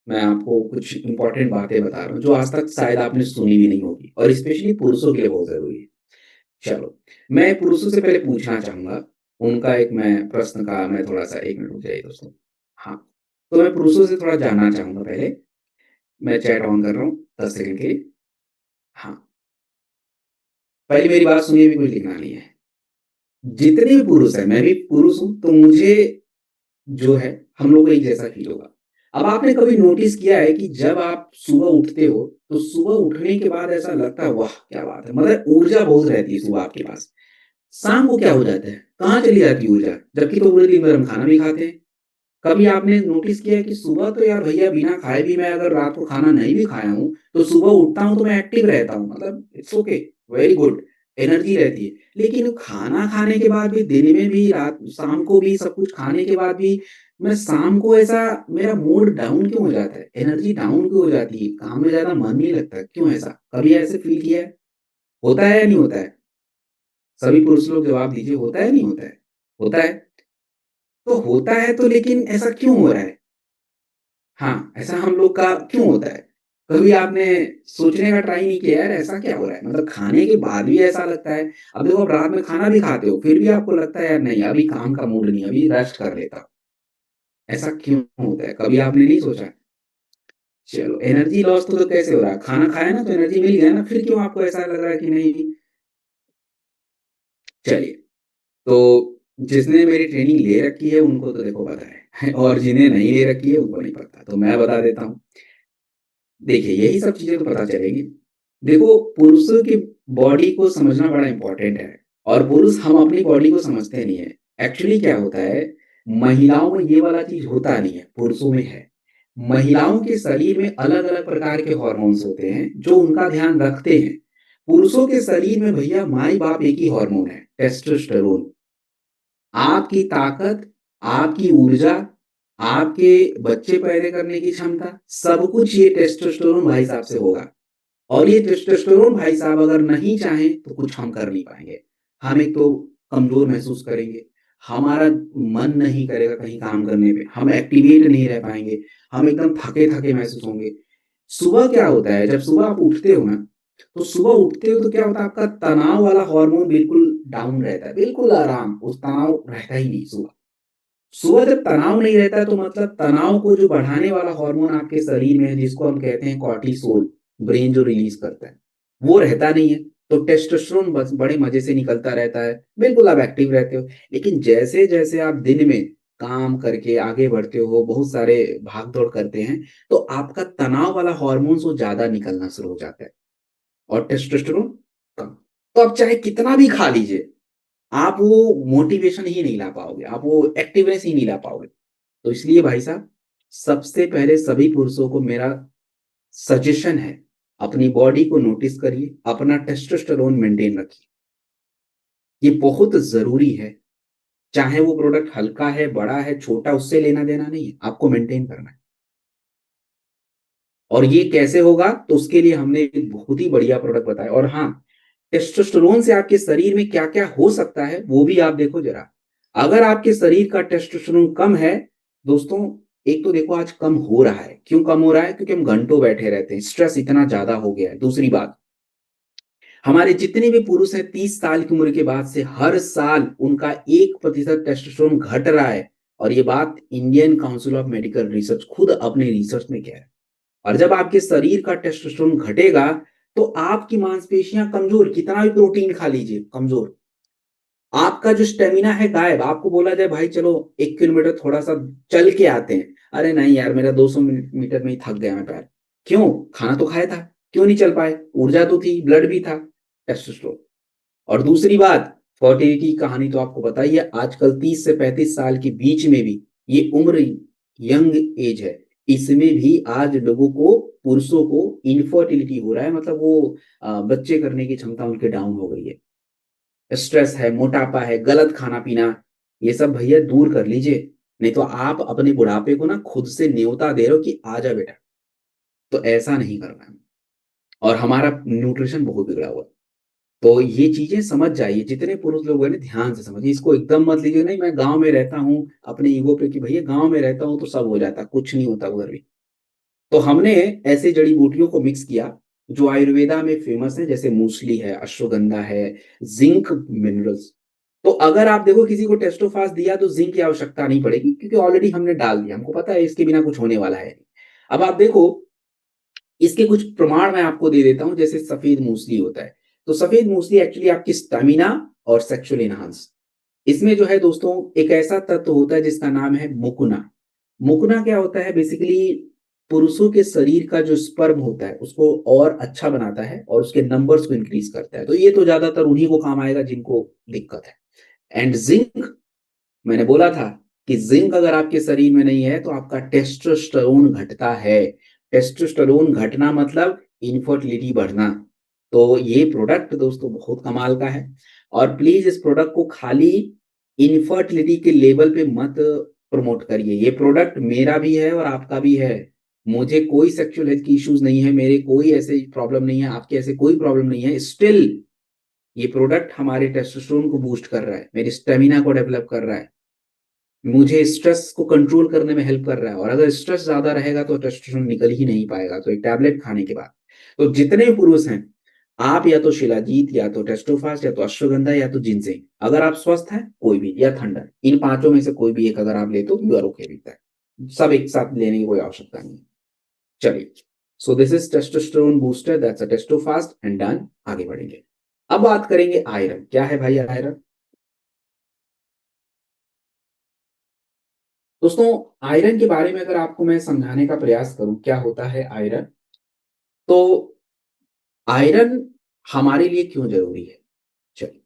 [SPEAKER 1] मैं आपको कुछ इम्पोर्टेंट बातें बता रहा हूँ, जो आज तक शायद आपने सुनी भी नहीं होगी और स्पेशली पुरुषों के लिए बहुत ज़रूरी है। चलो, मैं पुरुषों से पहले पूछना चाहूँगा, उनका एक मैं प्रश्न का मैं थोड़ा-सा 1 मिनट रुक जाइए दोस्तों। हाँ, तो मैं पुरुषों से थोड़ा जानना चाहूँगा पहले। मैं चैट ऑन कर रहा हूँ 10 सेकंड के लिए। हाँ, पहले मेरी बात सुनिए, अभी कुछ लिखना नहीं है। जितने भी पुरुष हैं, मैं भी पुरुष हूँ, तो मुझे जो है, हम लोग को एक जैसा फ़ील होगा। अब आपने कभी नोटिस किया है कि जब आप सुबह उठते हो, तो सुबह उठने के बाद ऐसा लगता है, वाह! क्या बात है! मतलब ऊर्जा बहुत रहती है सुबह आपके पास। शाम को क्या हो जाता है? कहाँ चली जाती है ऊर्जा? जबकि तो पूरे दिन भर हम खाना भी खाते हैं। कभी आपने नोटिस किया है कि सुबह तो यार भैया बिना खाए भी मैं अगर रात को खाना नहीं भी खाया हूँ, तो सुबह उठता हूँ तो मैं एक्टिव रहता हूँ। मतलब it's okay, very good, energy रहती है। लेकिन खाना खाने के बाद भी, दिन में भी, रात शाम को भी, सब कुछ खाने के बाद भी, मैं शाम को ऐसा मेरा मूड डाउन क्यों हो जाता है? एनर्जी डाउन क्यों हो जाती है? काम में ज़्यादा मन नहीं लगता, क्यों ऐसा? कभी ऐसे फ़ील किया है? होता है या नहीं होता है? सभी पुरुष लोग जवाब दीजिए, होता है, नहीं होता है? होता है? तो होता है तो लेकिन ऐसा क्यों हो रहा है? हाँ, ऐसा हम लोग का क्यों होता है? कभी आपने सोचने का ट्राई नहीं किया यार ऐसा क्या हो रहा है? मतलब खाने के बाद भी ऐसा लगता है। अब देखो, आप रात में खाना भी खाते हो, फिर भी आपको लगता है यार नहीं अभी काम का मूड नहीं है, अभी रेस्ट कर लेता हूँ। ऐसा क्यों होता है? कभी आपने नहीं सोचा? चलो, एनर्जी लॉस तो कैसे हो रहा है? खाना खाया ना तो एनर्जी मिल गया ना, फिर क्यों आपको ऐसा लग रहा है कि नहीं? चलिए, तो जिसने मेरी ट्रेनिंग ले रखी है उनको तो देखो पता है और जिन्हें नहीं ले रखी है उनको नहीं पता। तो मैं बता देता हूँ। देखिए, यही सब चीज़ें तो पता चलेगी। देखो, पुरुषों की बॉडी को समझना बड़ा इम्पोर्टेंट है और पुरुष हम अपनी बॉडी को समझते नहीं हैं। एक्चुअली क्या होता है, महिलाओं में ये वाला चीज़ होता नहीं है, पुरुषों में है। महिलाओं के शरीर में अलग-अलग प्रकार के हार्मोन्स होते हैं, जो उनका ध्यान रखते हैं। पुरुषों के शरीर में भैया माई-बाप एक ही हार्मोन है, टेस्टोस्टेरोन। आपकी ताकत, आपकी ऊर्जा, आपके बच्चे पैदा करने की क्षमता, सब कुछ ये टेस्टोस्टेरोन भाई साहब से होगा। और ये टेस्टोस्टेरोन भाई साहब अगर नहीं चाहें तो कुछ हम कर नहीं पाएँगे। हम एक तो कमज़ोर महसूस करेंगे, हमारा मन नहीं करेगा कहीं काम करने पे, हम एक्टिवेट नहीं रह पाएँगे, हम एकदम थके-थके महसूस होंगे। सुबह क्या होता है, जब सुबह आप उठते हो ना, तो सुबह उठते हो तो क्या होता है, आपका तनाव वाला हार्मोन बिल्कुल डाउन रहता है, बिल्कुल आराम, उस तनाव रहता ही नहीं सुबह। सुबह जब तनाव नहीं रहता है तो मतलब तनाव को जो बढ़ाने वाला हार्मोन आपके शरीर में है, जिसको हम कहते हैं कॉर्टिसोल, ब्रेन जो रिलीज़ करता है, वो रहता नहीं है। तो टेस्टोस्टेरोन बस बड़े मज़े से निकलता रहता है, बिल्कुल आप एक्टिव रहते हो। लेकिन जैसे-जैसे आप दिन में काम करके आगे बढ़ते हो, बहुत सारे भाग-दौड़ करते हैं, तो आपका तनाव वाला हार्मोन्स वो ज़्यादा निकलना शुरू हो जाता है और टेस्टोस्टेरोन कम। तो आप चाहे कितना भी खा लीजिए, आप वो मोटिवेशन ही नहीं ला पाओगे, आप वो एक्टिवनेस ही नहीं ला पाओगे। तो इसलिए भाई साहब, सबसे पहले सभी पुरुषों को मेरा सजेशन है, अपनी बॉडी को नोटिस करिए, अपना टेस्टोस्टेरोन मेंटेन रखिए। ये बहुत ज़रूरी है, चाहे वो प्रोडक्ट हल्का है, बड़ा है, छोटा, उससे लेना-देना नहीं है, आपको मेंटेन करना है। और ये कैसे होगा? तो उसके लिए हमने एक बहुत ही बढ़िया प्रोडक्ट बताया और हाँ, टेस्टोस्टेरोन से आपके शरीर में क्या-क्या हो सकता है, वो भी आप देखो ज़रा। अगर आपके शरीर का टेस्टोस्टेरोन कम है, दोस्तों, एक तो देखो आज कम हो रहा है। क्यों कम हो रहा है? क्योंकि हम घंटों बैठे रहते हैं, स्ट्रेस इतना ज़्यादा हो गया है। दूसरी बात, हमारे जितने भी पुरुष हैं 30 साल की उम्र के बाद से हर साल उनका 1% टेस्टोस्टेरोन घट रहा है और ये बात Indian council of medical research खुद अपने रिसर्च में कह रहा है। और जब आपके शरीर का टेस्टोस्टेरोन घटेगा, तो आपकी मांसपेशियाँ कमज़ोर, कितना भी प्रोटीन खा लीजिए, कमज़ोर। आपका जो स्टैमिना है गायब। आपको बोला जाए भाई चलो 1 किलोमीटर थोड़ा-सा चल के आते हैं। अरे नहीं यार, मेरा 200 मीटर में ही थक गया मैं पैर। क्यों? खाना तो खाया था। क्यों नहीं चल पाए? ऊर्जा तो थी, ब्लड भी था, टेस्टोस्टेरोन। और दूसरी बात, फर्टिलिटी की कहानी तो आपको पता ही है, आजकल 30 से 35 साल के बीच में भी ये उम्र यंग एज है। इसमें भी आज लोगों को, पुरुषों को इनफर्टिलिटी हो रहा है, मतलब वो बच्चे करने की क्षमता उनकी डाउन हो गई है। स्ट्रेस है, मोटापा है, गलत खाना-पीना, ये सब भैया दूर कर लीजिए। नहीं तो आप अपने बुढ़ापे को ना खुद से न्योता दे रहे हो कि आजा बेटा, तो ऐसा नहीं करना है। और हमारा न्यूट्रिशन बहुत बिगड़ा हुआ है। तो ये चीज़ें समझ जाइए, जितने पुरुष लोग हैं ना ध्यान से समझिए, इसको एकदम मत लीजिए नहीं मैं गाँव में रहता हूँ, अपने ईगो पे कि भैया गाँव में रहता हूँ तो सब हो जाता है, कुछ नहीं होता उधर भी। तो हमने ऐसे जड़ी-बूटियों को मिक्स किया, जो आयुर्वेदा में फ़ेमस है, जैसे मूसली है, अश्वगंधा है, ज़िंक मिनरल्स। तो अगर आप देखो किसी को टेस्टोफास दिया तो ज़िंक की आवश्यकता नहीं पड़ेगी क्योंकि ऑलरेडी हमने डाल दिया, हमको पता है इसके बिना कुछ होने वाला है नहीं। अब आप देखो, इसके कुछ प्रमाण मैं आपको दे देता हूँ, जैसे सफ़ेद मूसली होता है। तो सफ़ेद मूसली एक्चुअली आपकी स्टैमिना और सेक्सुअल एनहांस, इसमें जो है दोस्तों एक ऐसा तत्व होता है जिसका नाम है मुकुना। मुकुना क्या होता है बेसिकली, पुरुषों के शरीर का जो स्पर्म होता है उसको और अच्छा बनाता है और उसके नंबर्स को इंक्रीज़ करता है। तो ये तो ज़्यादातर उन्हीं को काम आएगा जिनको दिक्कत है। एंड ज़िंक, मैंने बोला था कि ज़िंक अगर आपके शरीर में नहीं है तो आपका टेस्टोस्टेरोन घटता है। टेस्टोस्टेरोन घटना मतलब इनफर्टिलिटी बढ़ना। तो ये प्रोडक्ट दोस्तों बहुत कमाल का है और प्लीज़ इस प्रोडक्ट को खाली इनफर्टिलिटी के लेवल पे मत प्रमोट करिए। ये प्रोडक्ट मेरा भी है और आपका भी है। मुझे कोई सेक्सुअल हेल्थ की इश्यूज़ नहीं है, मेरे कोई ऐसे प्रॉब्लम नहीं है, आपके ऐसे कोई प्रॉब्लम नहीं है। स्टिल ये प्रोडक्ट हमारे टेस्टोस्टेरोन को बूस्ट कर रहा है, मेरी स्टैमिना को डेवलप कर रहा है। मुझे स्ट्रेस को कंट्रोल करने में हेल्प कर रहा है और अगर स्ट्रेस ज़्यादा रहेगा तो टेस्टोस्टेरोन निकल ही नहीं पाएगा, तो एक टैबलेट खाने के बाद। तो जितने भी पुरुष हैं, आप या तो शिलाजीत या तो टेस्टोफास्ट या तो अश्वगंधा या तो जिनसेंग, अगर आप स्वस्थ हैं कोई भी या थंडर, इन पाँचों में से कोई भी एक अगर आप लेते हो you are okay with that. सब एक साथ लेने की कोई आवश्यकता नहीं है। चलिए, so this is testosterone booster, that's a Testofast and done. आगे बढ़ेंगे। अब बात करेंगे आयरन। क्या है भाई आयरन? दोस्तों, आयरन के बारे में अगर आपको मैं समझाने का प्रयास करूँ, क्या होता है आयरन? तो आयरन हमारे लिए क्यों ज़रूरी है? चलिए,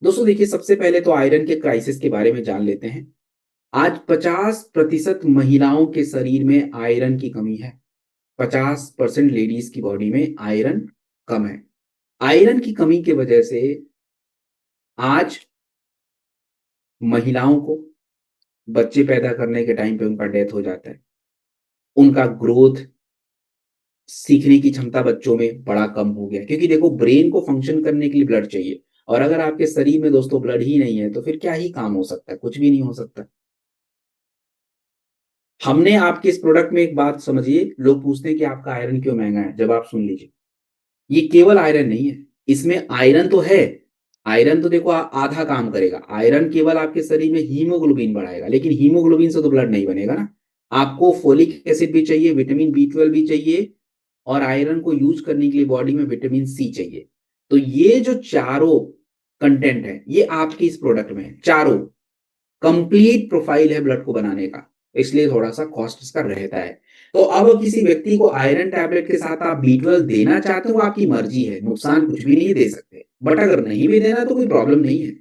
[SPEAKER 1] दोस्तों देखिए सबसे पहले तो आयरन के क्राइसिस के बारे में जान लेते हैं। आज 50% महिलाओं के शरीर में आयरन की कमी है। 50% लेडीज़ की बॉडी में आयरन कम है। आयरन की कमी की वजह से आज महिलाओं को बच्चे पैदा करने के टाइम पे उनका डेथ हो जाता है। उनका ग्रोथ, सीखने की क्षमता बच्चों में बड़ा कम हो गया है क्योंकि देखो ब्रेन को फंक्शन करने के लिए ब्लड चाहिए और अगर आपके शरीर में दोस्तों ब्लड ही नहीं है तो फिर क्या ही काम हो सकता है? कुछ भी नहीं हो सकता। हमने आपके इस प्रोडक्ट में एक बात समझिए, लोग पूछते हैं कि आपका आयरन क्यों महँगा है? जवाब सुन लीजिए। ये केवल आयरन नहीं है, इसमें आयरन तो है, आयरन तो देखो आधा काम करेगा। आयरन केवल आपके शरीर में हीमोग्लोबिन बढ़ाएगा, लेकिन हीमोग्लोबिन से तो ब्लड नहीं बनेगा ना। आपको फोलिक एसिड भी चाहिए, विटामिन बी 12 भी चाहिए और आयरन को यूज़ करने के लिए बॉडी में विटामिन सी चाहिए। तो ये जो चारों कंटेंट है, ये आपके इस प्रोडक्ट में है, चारों। कंप्लीट प्रोफाइल है ब्लड को बनाने का, इसलिए थोड़ा-सा कॉस्ट इसका रहता है। तो अब किसी व्यक्ति को आयरन टैबलेट के साथ आप बी 12 देना चाहते हो, वो आपकी मर्ज़ी है, नुकसान कुछ भी नहीं दे सकते। बट अगर नहीं भी देना तो कोई प्रॉब्लम नहीं है।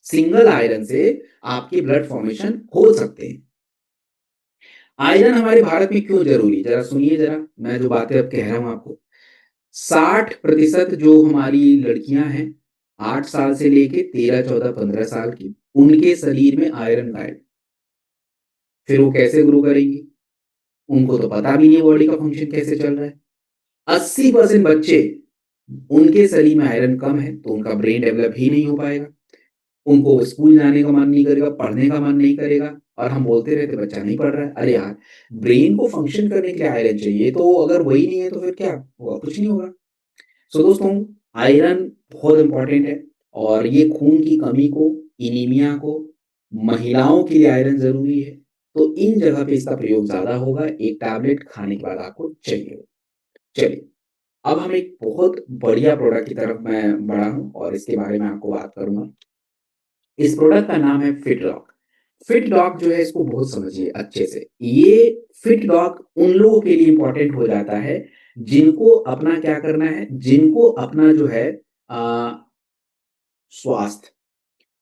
[SPEAKER 1] सिंगल आयरन से आपकी ब्लड फॉर्मेशन हो सकते हैं। आयरन हमारे भारत में क्यों ज़रूरी है? ज़रा सुनिए ज़रा, मैं जो बातें अब कह रहा हूँ आपको। 60% जो हमारी लड़कियां हैं 8 साल से लेके 13, 14, 15 साल की, उनके शरीर में आयरन गायब। फिर वो कैसे ग्रो करेंगी? उनको तो पता भी नहीं है बॉडी का फंक्शन कैसे चल रहा है। 80% बच्चे, उनके शरीर में आयरन कम है तो उनका ब्रेन डेवलप ही नहीं हो पाएगा। उनको स्कूल जाने का मन नहीं करेगा, पढ़ने का मन नहीं करेगा और हम बोलते रहते बच्चा नहीं पढ़ रहा है। अरे यार, ब्रेन को फंक्शन करने के लिए आयरन चाहिए, तो अगर वही नहीं है तो फिर क्या होगा? कुछ नहीं होगा। सो दोस्तों, आयरन बहुत इंपॉर्टेंट है और ये खून की कमी को, एनीमिया को, महिलाओं के लिए आयरन ज़रूरी है। तो इन जगह पे इसका प्रयोग ज़्यादा होगा, एक टैबलेट खाने के बाद आपको चाहिए। चलिए, अब हम एक बहुत बढ़िया प्रोडक्ट की तरफ मैं बढ़ा हूँ और इसके बारे में आपको बात करूँगा। इस प्रोडक्ट का नाम है फिट डॉग। फिट डॉग जो है इसको बहुत समझिए अच्छे से। ये फिट डॉग उन लोगों के लिए इम्पोर्टेंट हो जाता है जिनको अपना क्या करना है, जिनको अपना जो है अ, स्वास्थ्य,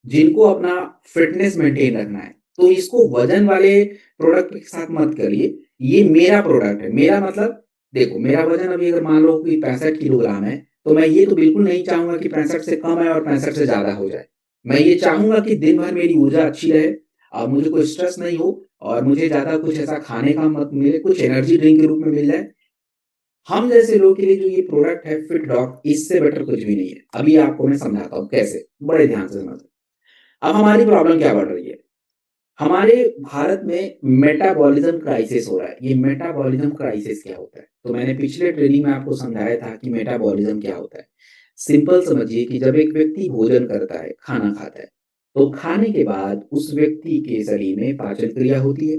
[SPEAKER 1] जिनको अपना फिटनेस मेंटेन रखना है। तो इसको वज़न वाले प्रोडक्ट के साथ मत करिए। ये मेरा प्रोडक्ट है। मेरा मतलब देखो, मेरा वज़न अभी अगर मान लो कि 65 किलोग्राम है, तो मैं ये तो बिल्कुल नहीं चाहूँगा कि 65 से कम है और 65 से ज़्यादा हो जाए। मैं ये चाहूँगा कि दिन भर मेरी ऊर्जा अच्छी रहे और मुझे कोई स्ट्रेस नहीं हो और मुझे ज़्यादा कुछ ऐसा खाने का मत मिले, कुछ एनर्जी ड्रिंक के रूप में मिल जाए। हम जैसे लोगों के लिए जो ये प्रोडक्ट है फिट डॉग, इससे बेटर कुछ भी नहीं है। अभी आपको मैं समझाता हूँ कैसे, बड़े ध्यान से समझना। अब हमारी प्रॉब्लम क्या बढ़ रही है? हमारे भारत में मेटाबॉलिज्म क्राइसिस हो रहा है। ये मेटाबॉलिज्म क्राइसिस क्या होता है? तो मैंने पिछले ट्रेनिंग में आपको समझाया था कि मेटाबॉलिज्म क्या होता है। सिंपल समझिए कि जब एक व्यक्ति भोजन करता है, खाना खाता है, तो खाने के बाद उस व्यक्ति के शरीर में पाचन क्रिया होती है।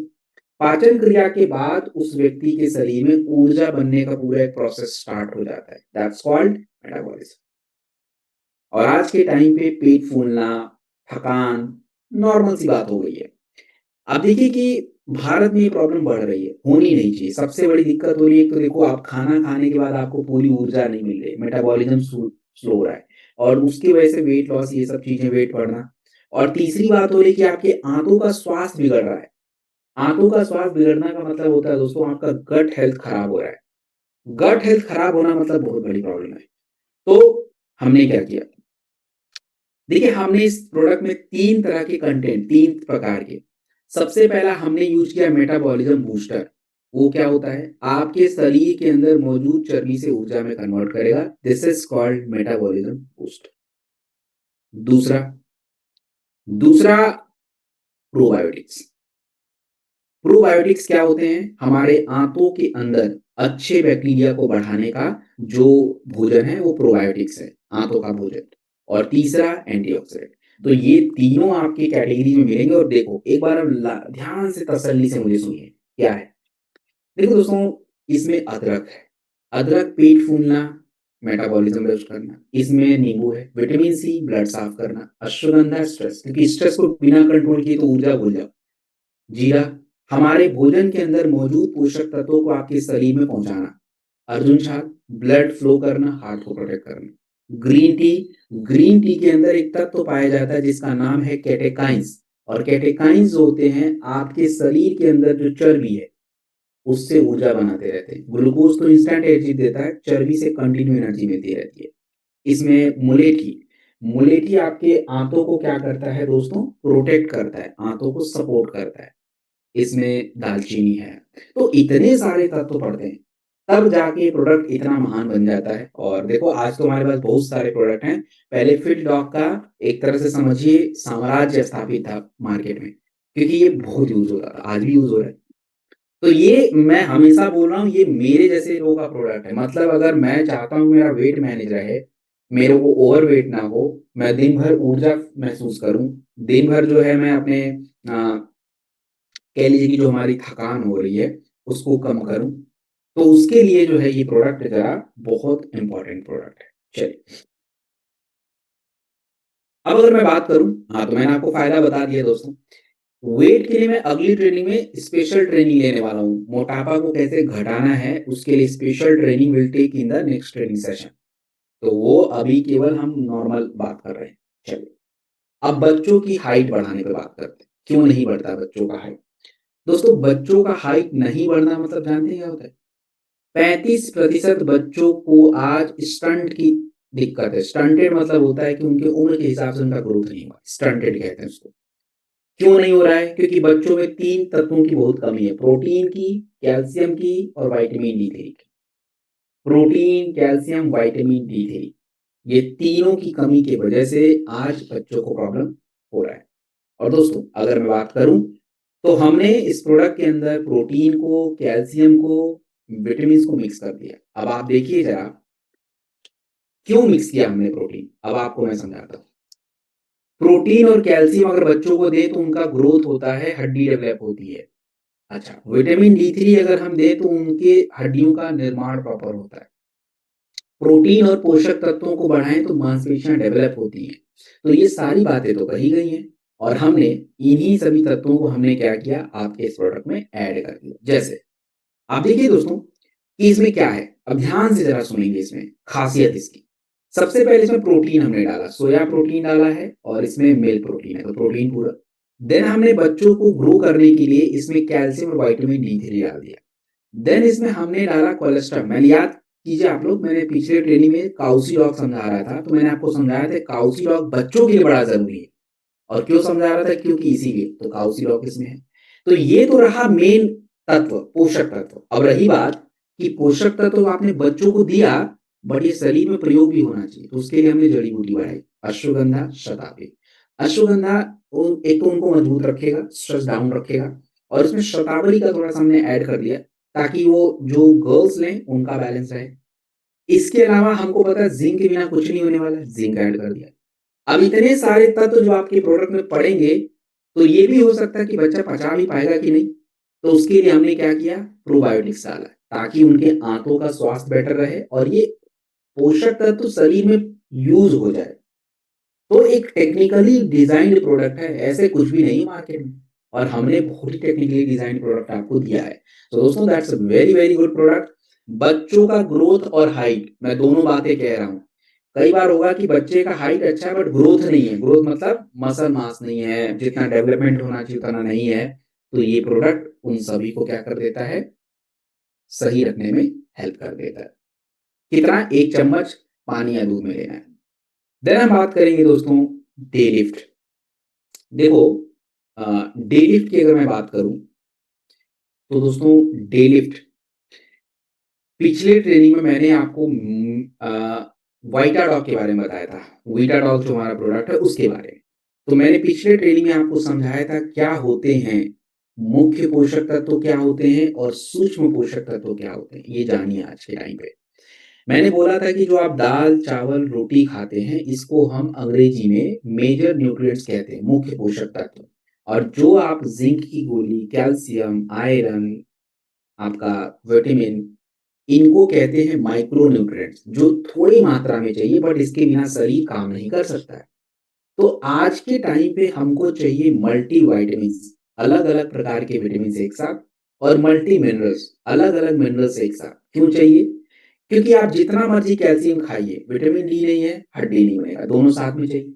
[SPEAKER 1] पाचन क्रिया के बाद उस व्यक्ति के शरीर में ऊर्जा बनने का पूरा एक प्रोसेस स्टार्ट हो जाता है। That's called metabolism. और आज के टाइम पे पेट फूलना, थकान नॉर्मल सी बात हो गई है। आप देखिए कि भारत में ये प्रॉब्लम बढ़ रही है, होनी नहीं चाहिए। सबसे बड़ी दिक्कत हो रही है, एक तो देखो आप खाना खाने के बाद आपको पूरी ऊर्जा नहीं मिल रही, मेटाबॉलिज्म स्लो हो रहा है और उसकी वजह से वेट लॉस, ये सब चीज़ें, वेट बढ़ना। और तीसरी बात हो रही है कि आपके आंतों का स्वास्थ्य बिगड़ रहा है। आंतों का स्वास्थ्य बिगड़ना का मतलब होता है दोस्तों, आपका गट हेल्थ खराब हो रहा है। गट हेल्थ खराब होना मतलब बहुत बड़ी प्रॉब्लम है। तो हमने क्या किया? देखिए, हमने इस प्रोडक्ट में 3 तरह के कंटेंट, 3 प्रकार के। सबसे पहला हमने यूज़ किया मेटाबॉलिज्म बूस्टर। वो क्या होता है? आपके शरीर के अंदर मौजूद चर्बी से ऊर्जा में कन्वर्ट करेगा। This is called metabolism boost. दूसरा दूसरा प्रोबायोटिक्स। प्रोबायोटिक्स क्या होते हैं? हमारे आंतों के अंदर अच्छे बैक्टीरिया को बढ़ाने का जो भोजन है वो प्रोबायोटिक्स है, आंतों का भोजन। और तीसरा एंटीऑक्सीडेंट। तो ये तीनों आपकी कैटेगरी में मिलेंगे और देखो एक बार अब ध्यान से तसल्ली से मुझे सुनिए, क्या है? देखो दोस्तों, इसमें अदरक है। अदरक पेट फूलना, मेटाबॉलिज्म बूस्ट करना। इसमें नींबू है, विटामिन सी ब्लड साफ करना। अश्वगंधा स्ट्रेस, क्योंकि स्ट्रेस को बिना कंट्रोल किए तो ऊर्जा भूल जाओ। जीरा, हमारे भोजन के अंदर मौजूद पोषक तत्वों को आपके शरीर में पहुंचाना। अर्जुन छाल, ब्लड फ्लो करना, हार्ट को प्रोटेक्ट करना। ग्रीन टी, ग्रीन टी के अंदर एक तत्व पाया जाता है जिसका नाम है कैटेकाइंस। और कैटेकाइंस जो होते हैं आपके शरीर के अंदर जो चर्बी है उससे ऊर्जा बनाते रहते हैं। ग्लूकोज तो इंस्टेंट एनर्जी देता है, चर्बी से कंटिन्यू एनर्जी मिलती रहती है। इसमें मुलेठी, मुलेठी आपके आंतों को क्या करता है दोस्तों? प्रोटेक्ट करता है, आंतों को सपोर्ट करता है। इसमें दालचीनी है। तो इतने सारे तत्व पड़ते हैं, तब जाके प्रोडक्ट इतना महान बन जाता है। और देखो आज तो हमारे पास बहुत सारे प्रोडक्ट हैं। पहले फिट डॉग का एक तरह से समझिए साम्राज्य स्थापित था मार्केट में, क्योंकि ये बहुत यूज़ होता था, आज भी यूज़ हो रहा है। तो ये मैं हमेशा बोल रहा हूँ, ये मेरे जैसे लोगों का प्रोडक्ट है। मतलब अगर मैं चाहता हूँ मेरा वेट मैनेज रहे, मेरे को ओवरवेट ना हो, मैं दिन भर ऊर्जा महसूस करूँ, दिन भर जो है मैं अपने कह लीजिए कि जो हमारी थकान हो रही है, उसको कम करूँ, तो उसके लिए जो है ये प्रोडक्ट ज़रा बहुत इम्पोर्टेंट प्रोडक्ट है। चलिए, अब अगर मैं बात करूँ, हाँ, तो मैंने आपको फ़ायदा बता दिया दोस्तों। वेट के लिए मैं अगली ट्रेनिंग में स्पेशल ट्रेनिंग लेने वाला हूँ। मोटापा को कैसे घटाना है, उसके लिए special training will take in the next training session. तो वो अभी केवल हम नॉर्मल बात कर रहे हैं। चलिए, अब बच्चों की हाइट बढ़ाने पे बात करते हैं। क्यों नहीं बढ़ता बच्चों का हाइट? दोस्तों, बच्चों का हाइट नहीं बढ़ना मतलब जानते हैं क्या होता है? 35% बच्चों को आज स्टंट की दिक्कत है। स्टंटेड मतलब होता है कि उनकी उम्र के हिसाब से उनका ग्रोथ नहीं हुआ। स्टंटेड कहते हैं उसको। क्यों नहीं हो रहा है? क्योंकि बच्चों में 3 तत्वों की बहुत कमी है, प्रोटीन की, कैल्शियम की और विटामिन डी3 की। प्रोटीन, कैल्शियम, विटामिन डी3, ये तीनों की कमी की वजह से आज बच्चों को प्रॉब्लम हो रहा है। और दोस्तों अगर मैं बात करूँ, तो हमने इस प्रोडक्ट के अंदर प्रोटीन को, कैल्शियम को, विटामिन्स को मिक्स कर दिया। अब आप देखिए ज़रा, क्यों मिक्स किया हमने प्रोटीन? अब आपको मैं समझाता हूँ। प्रोटीन और कैल्शियम अगर बच्चों को दें तो उनका ग्रोथ होता है, हड्डी डेवलप होती है। अच्छा, विटामिन डी3 अगर हम दें तो उनके हड्डियों का निर्माण प्रॉपर होता है। प्रोटीन और पोषक तत्वों को बढ़ाएँ तो मांसपेशियाँ डेवलप होती हैं। तो ये सारी बातें तो कही गई हैं और हमने इन्हीं सभी तत्वों को हमने क्या किया, आपके इस प्रोडक्ट में ऐड कर दिया। जैसे आप देखिए दोस्तों कि इसमें क्या है, अब ध्यान से ज़रा सुनेंगे इसमें ख़ासियत इसकी। सबसे पहले इसमें प्रोटीन हमने डाला, सोया प्रोटीन डाला है और इसमें मिल्क प्रोटीन है, तो प्रोटीन पूरा। देन हमने बच्चों को ग्रो करने के लिए इसमें कैल्शियम और विटामिन डी3 डाल दिया। देन इसमें हमने डाला कोलेस्ट्रॉल। मैंने याद कीजिए आप लोग, मैंने पिछले ट्रेनिंग में काउसी लॉग समझा रहा था, तो मैंने आपको समझाया था काउसी लॉग बच्चों के लिए बड़ा जरूरी है। और क्यों समझा रहा था, क्योंकि इसीलिए तो काउसी लॉग इसमें है। तो ये तो रहा मेन तत्व, पोषक तत्व। अब रही बात कि पोषक तत्व आपने बच्चों को दिया, बट ये शरीर में प्रयोग भी होना चाहिए, तो उसके लिए हमने जड़ी बूटी बढ़ाई, अश्वगंधा, शतावरी। अश्वगंधा एक तो उनको मजबूत रखेगा, स्ट्रेस डाउन रखेगा, और इसमें शतावरी का थोड़ा सा हमने ऐड कर दिया ताकि वो जो गर्ल्स लें उनका बैलेंस रहे। इसके अलावा हमको पता है जिंक के बिना कुछ नहीं होने वाला है, जिंक ऐड कर दिया। अब इतने सारे तत्व जो आपके प्रोडक्ट में पड़ेंगे, तो ये भी हो सकता है कि बच्चा पचा भी पाएगा कि नहीं। तो उसके लिए हमने क्या किया, प्रोबायोटिक्स डाला ताकि उनके आंतों का स्वास्थ्य बेटर रहे और ये पोषक तत्व शरीर में यूज हो जाए। तो एक टेक्निकली डिजाइंड प्रोडक्ट है, ऐसे कुछ भी नहीं मार्केट में, और हमने बहुत ही टेक्निकली डिजाइंड प्रोडक्ट आपको दिया है। तो दोस्तों that's a very very good product. बच्चों का ग्रोथ और हाइट, मैं दोनों बातें कह रहा हूँ। कई बार होगा कि बच्चे का हाइट अच्छा है बट ग्रोथ नहीं है, ग्रोथ मतलब मसल मास नहीं है, जितना डेवलपमेंट होना चाहिए उतना नहीं है। तो ये प्रोडक्ट उन सभी को क्या कर देता है, सही रखने में हेल्प कर देता है। कितना, 1 चम्मच पानी या दूध में लेना है। देन हम बात करेंगे दोस्तों डे लिफ्ट। देखो डे लिफ्ट की अगर मैं बात करूं, तो दोस्तों डे लिफ्ट पिछले ट्रेनिंग में मैंने आपको वाइटाडॉग के बारे में बताया था। वीटाडॉग जो हमारा प्रोडक्ट है उसके बारे में। तो मैंने पिछले ट्रेनिंग में आपको समझाया था क्या होते हैं मुख्य पोषक तत्व, क्या होते हैं और सूक्ष्म पोषक तत्व क्या होते हैं, ये जानिए आज के टाइम पे। मैंने बोला था कि जो आप दाल चावल रोटी खाते हैं, इसको हम अंग्रेजी में मेजर न्यूट्रिएंट्स कहते हैं, मुख्य पोषक तत्व। और जो आप जिंक की गोली, कैल्शियम, आयरन, आपका विटामिन, इनको कहते हैं माइक्रो न्यूट्रिएंट्स, जो थोड़ी मात्रा में चाहिए बट इसके बिना शरीर काम नहीं कर सकता है। तो आज के टाइम पे हमको चाहिए मल्टी वाइटामिन्स, अलग अलग प्रकार के विटामिन एक साथ, और मल्टी मिनरल्स, अलग अलग मिनरल्स एक साथ। क्यों चाहिए, क्योंकि आप जितना मर्जी कैल्शियम खाइए, विटामिन डी नहीं है, हड्डी नहीं बनेगा, दोनों साथ में चाहिए।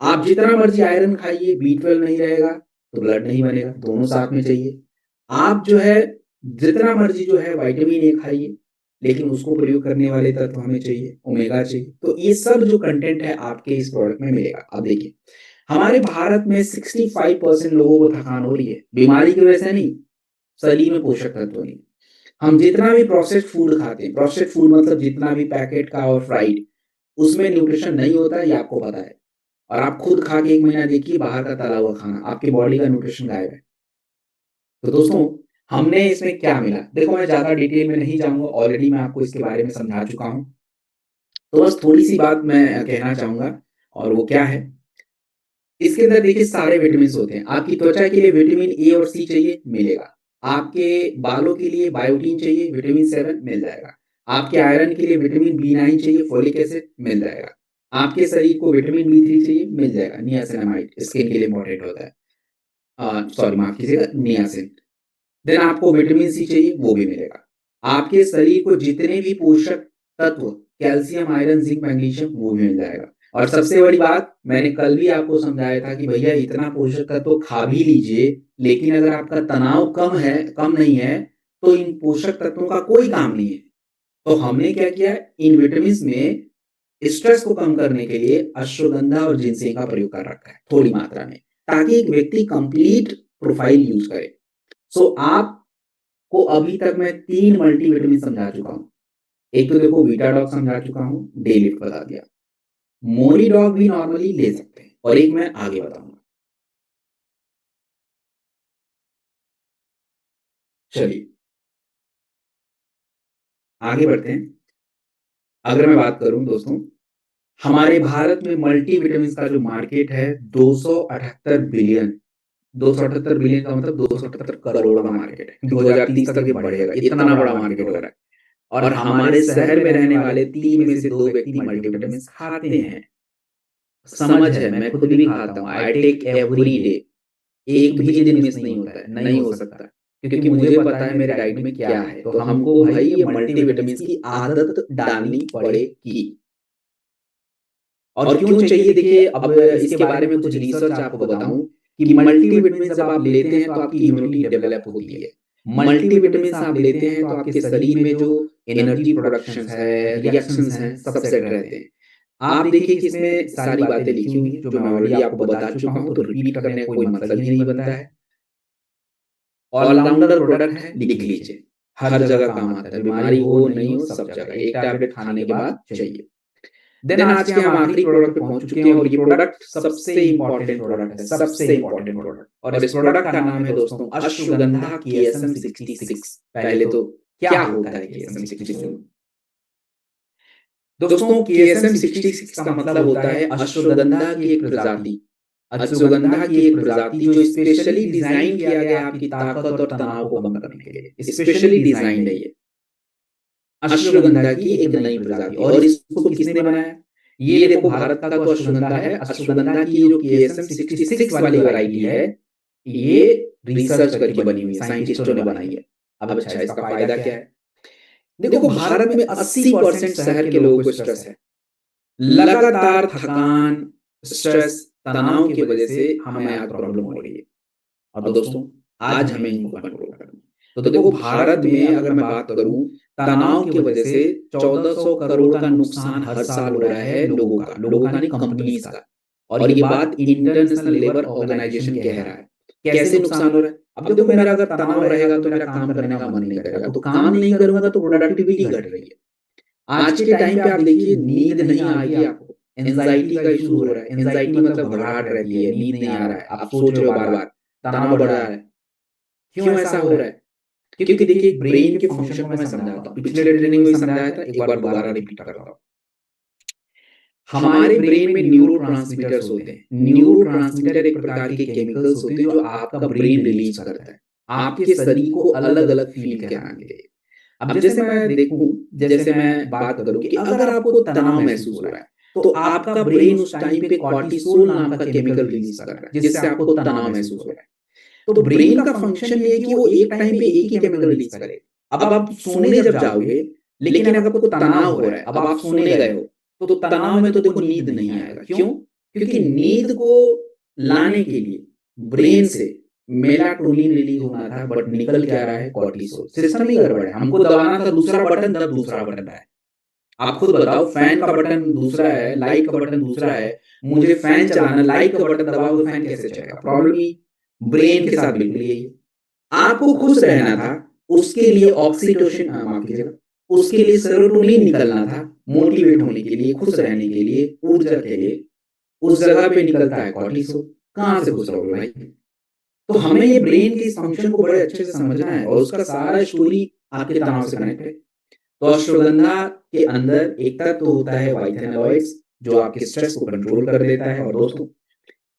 [SPEAKER 1] आप जितना मर्जी आयरन खाइए, B12 नहीं रहेगा तो ब्लड नहीं बनेगा, दोनों साथ में चाहिए। आप जो है जितना मर्जी जो है विटामिन ए खाइए, लेकिन उसको प्रयोग करने वाले तत्व हमें चाहिए, ओमेगा चाहिए। तो ये सब जो कंटेंट है आपके इस प्रोडक्ट में मिलेगा। अब देखिए, हमारे भारत में 65% लोगों को थकान हो रही है, बीमारी की वजह से नहीं, शरीर में पोषक तत्व नहीं। हम जितना भी प्रोसेस्ड फूड खाते हैं, प्रोसेस्ड फूड मतलब जितना भी पैकेट का और फ्राइड, उसमें न्यूट्रिशन नहीं होता है, ये आपको पता है। और आप खुद खा के 1 महीना देखिए बाहर का तला हुआ खाना, आपकी बॉडी का न्यूट्रिशन गायब है। तो दोस्तों हमने इसमें क्या मिला, देखो मैं ज़्यादा डिटेल में नहीं जाऊँगा, ऑलरेडी मैं आपको इसके बारे में समझा चुका हूँ। तो बस थोड़ी-सी बात मैं कहना चाहूँगा, और वो क्या है, इसके अंदर देखिए सारे विटामिन्स होते हैं। आपकी त्वचा के लिए विटामिन ए और सी चाहिए, मिलेगा। आपके बालों के लिए बायोटीन चाहिए, विटामिन 7 मिल जाएगा। आपके आयरन के लिए विटामिन बी9 चाहिए, फोलिक एसिड मिल जाएगा। आपके शरीर को विटामिन बी3 चाहिए, मिल जाएगा। नियासिनामाइड स्किन के लिए इम्पोर्टेंट होता है। सॉरी माफ़ कीजिएगा, नियासिन। देन आपको विटामिन सी चाहिए, वो भी मिलेगा। आपके शरीर को जितने भी पोषक तत्व, कैल्शियम, आयरन, जिंक, मैग्नीशियम, वो भी मिल जाएगा। और सबसे बड़ी बात, मैंने कल भी आपको समझाया था कि भैया इतना पोषक तत्व खा भी लीजिए, लेकिन अगर आपका तनाव कम नहीं है, तो इन पोषक तत्वों का कोई काम नहीं है। तो हमने क्या किया, इन विटामिन्स में स्ट्रेस को कम करने के लिए अश्वगंधा और जिनसेंग का प्रयोग कर रखा है थोड़ी मात्रा में, ताकि एक व्यक्ति कंप्लीट प्रोफाइल यूज करे। सो आपको अभी तक मैं 3 मल्टीविटामिन समझा चुका हूँ। एक तो देखो वीटाडॉग समझा चुका हूँ, डे लिफ्ट बता दिया। मोरीडॉग भी नॉर्मली ले सकते हैं, और एक मैं आगे बताऊंगा। चलिए आगे बढ़ते हैं। अगर मैं बात करूं दोस्तों, हमारे भारत में मल्टीविटामिन का जो मार्केट है 278 बिलियन, 278 बिलियन का मतलब 278 करोड़ का मार्केट है। 2030 तक ये बढ़ेगा, इतना बड़ा मार्केट हो रहा है। और हमारे शहर में रहने वाले 3 में से 2 व्यक्ति मल्टीविटामिन खाते हैं। समझ है, मैं खुद भी खाता हूँ, आई टेक एवरी डे, एक भी दिन मिस नहीं होता है, नहीं हो सकता, क्योंकि मुझे पता है मेरे डाइट में क्या है। तो हमको भाई ये मल्टीविटामिन की आदत डालनी पड़ेगी। और क्यों चाहिए, देखिए अब इसके बारे में कुछ रिसर्च आपको बताऊं कि मल्टीविटामिन जब आप लेते हैं तो आपकी इम्यूनिटी डेवलप होती है। मल्टीविटामिन्स आप लेते हैं तो आपके शरीर में जो एनर्जी प्रोडक्शंस है, रिएक्शंस हैं, सब सेट रहते हैं। आप देखिए कि इसमें सारी बातें लिखी हुई हैं, जो मैं ऑलरेडी आपको बता चुका हूँ, तो रिपीट करने का कोई मतलब ही नहीं बनता है। ऑलराउंडर प्रोडक्ट है, लिख लीजिए। हर जगह काम आता है, बीमारी हो नहीं हो सब जगह, एक टैबलेट खाने के बाद चाहिए। देन आज के हम आखिरी प्रोडक्ट पे पहुंच चुके हैं और ये प्रोडक्ट सबसे इंपॉर्टेंट प्रोडक्ट है, सबसे इंपॉर्टेंट प्रोडक्ट। और इस प्रोडक्ट का नाम है दोस्तों अश्वगंधा KSM 66। पहले तो क्या होता है KSM 66? दोस्तों KSM 66 का मतलब होता है अश्वगंधा की एक प्रजाति। अश्वगंधा की एक प्रजाति जो स्पेशली डिजाइन किया गया है आपकी ताकत और तनाव को कम करने के लिए, स्पेशली डिजाइंड है ये। अश्वगंधा की एक नई प्रजाति, और इसको किसने बनाया? ये देखो भारत का तो अश्वगंधा है, अश्वगंधा की जो KSM 66 वाली वैरायटी है, ये रिसर्च करके बनी हुई है, साइंटिस्टों ने बनाई है। अब अच्छा, इसका फायदा क्या है? देखो भारत में 80% शहर के लोगों को स्ट्रेस है। लगातार थकान, स्ट्रेस, तनाव की वजह से हमें आज प्रॉब्लम हो रही है। और दोस्तों आज हमें इनको कंट्रोल करना है। तो देखो भारत में अगर मैं बात करूं, तनाव की वजह से 1400 करोड़ का नुकसान हर साल हो रहा है लोगों का नहीं, कंपनीज का। और ये बात इंटरनेशनल लेबर ऑर्गेनाइजेशन कह रहा है। कैसे नुकसान हो रहा है? अब देखो मेरा अगर तनाव रहेगा तो मेरा काम करने का मन नहीं करेगा, तो काम नहीं करूंगा तो प्रोडक्टिविटी घट रही है। आज के टाइम पे आप देखिए नींद नहीं आएगी आपको, एंजाइटी का इशू हो रहा है। एंजाइटी मतलब घबराहट रहती है, नींद नहीं आ रहा है, आप सोच रहे हो बार बार, तनाव बढ़ रहा है। क्यों ऐसा हो रहा है? क्योंकि देखिए ब्रेन के फंक्शन को मैं समझाता हूँ, पिछले ट्रेनिंग में भी समझाया था, एक बार दोबारा रिपीट करता हूँ। हमारे ब्रेन में न्यूरोट्रांसमीटर्स होते हैं। न्यूरोट्रांसमीटर एक प्रकार के केमिकल्स होते हैं जो आपका ब्रेन रिलीज करता है, आपके शरीर को अलग अलग फील कराने के लिए। अब जैसे मैं देखूं, जैसे मैं बात करूं कि अगर आपको तनाव महसूस हो रहा है तो आपका ब्रेन उस टाइम पे कॉर्टिसोल नाम का केमिकल रिलीज कर रहा है, जिससे आपको तनाव महसूस हो रहा है। तो ब्रेन का फंक्शन ये है कि वो एक टाइम पे एक ही केमिकल रिलीज करे। अब आप सोने जब जाओगे, लेकिन अगर आपको तनाव हो रहा है, अब आप सोने गए हो, तो तनाव में तो देखो नींद नहीं आएगा। क्यों? क्योंकि नींद को लाने के लिए ब्रेन से मेलाटोनिन रिलीज होना था, बट निकल क्या रहा है? कॉर्टिसोल। सिस्टम ही गड़बड़ है। हमको दबाना था दूसरा बटन, तब दूसरा बटन है। आप खुद बताओ, फैन का बटन दूसरा है, लाइट का बटन दूसरा है, मुझे फैन चलाना, लाइट का बटन दबाओगे फैन कैसे चलेगा? प्रॉब्लम ही ब्रेन के साथ बिल्कुल यही है। आपको खुश रहना था, उसके लिए ऑक्सीटोसिन, माफ कीजिएगा, उसके लिए सेरोटोनिन निकलना था, मोटिवेट होने के लिए, खुश रहने के लिए, ऊर्जा के लिए। उस जगह पे निकलता है कॉर्टिसोल। कहां से खुश रहोगे भाई? तो हमें ये ब्रेन के इस फंक्शन को बड़े अच्छे से समझना है, और उसका सारा स्टोरी आपके तनाव से कनेक्ट है। तो अश्वगंधा के अंदर एक तत्व होता है वाइथेनोइड्स, जो आपके स्ट्रेस को कंट्रोल कर देता है। और दोस्तों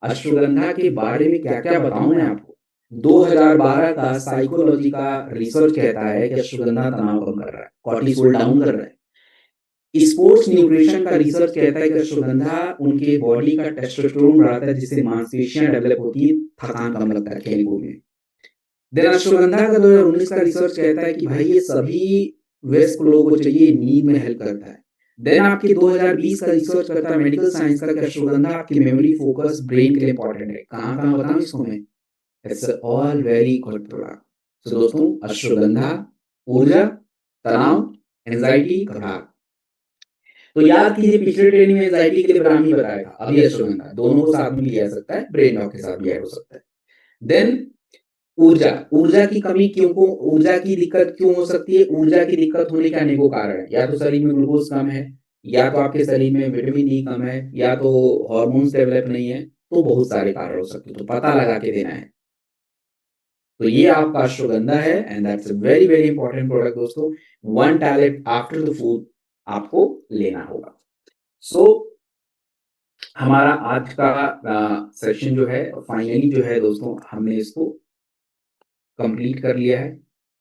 [SPEAKER 1] अश्वगंधा के बारे में क्या क्या बताऊं मैं आपको। 2012 का साइकोलॉजी का रिसर्च कहता है कि अश्वगंधा तनाव कम कर रहा है, कॉर्टिसोल डाउन कर रहा है। स्पोर्ट्स न्यूट्रिशन का रिसर्च कहता है कि अश्वगंधा उनके बॉडी का टेस्टोस्टेरोन बढ़ाता है, जिससे मांसपेशियां डेवलप होती है, थकान कम लगता है खेल कूद में। देन अश्वगंधा का 2019 का रिसर्च कहता है कि भाई ये सभी वयस्क लोगों को चाहिए, नींद में हेल्प करता है। देन आपके 2020 का रिसर्च करता है मेडिकल साइंस का कि अश्वगंधा आपकी मेमोरी, फोकस, ब्रेन के लिए इंपॉर्टेंट है। कहाँ कहाँ बताऊं इसको मैं? It's all very good product. So दोस्तों अश्वगंधा ऊर्जा, तनाव, एंजाइटी, घबराहट। तो याद कीजिए पिछले ट्रेनिंग में एंजाइटी के लिए ब्राह्मी बताया था, अभी अश्वगंधा, दोनों को साथ में लिया जा सकता है, ब्रेन डॉग के साथ भी ऐड हो सकता है। देन ऊर्जा, ऊर्जा की कमी क्यों को, ऊर्जा की दिक्कत क्यों हो सकती है? ऊर्जा की दिक्कत होने के अनेकों कारण है। या तो शरीर में ग्लूकोज कम है, या तो आपके शरीर में विटामिन डी कम है, या तो हार्मोन्स डेवलप नहीं है, तो बहुत सारे कारण हो सकते हैं, तो पता लगा के देना है। तो ये आपका अश्वगंधा है, and that's a very very important product दोस्तों। One tablet after the food आपको लेना होगा। सो हमारा आज का सेशन जो है फाइनली जो है दोस्तों, हमने इसको कंप्लीट कर लिया है।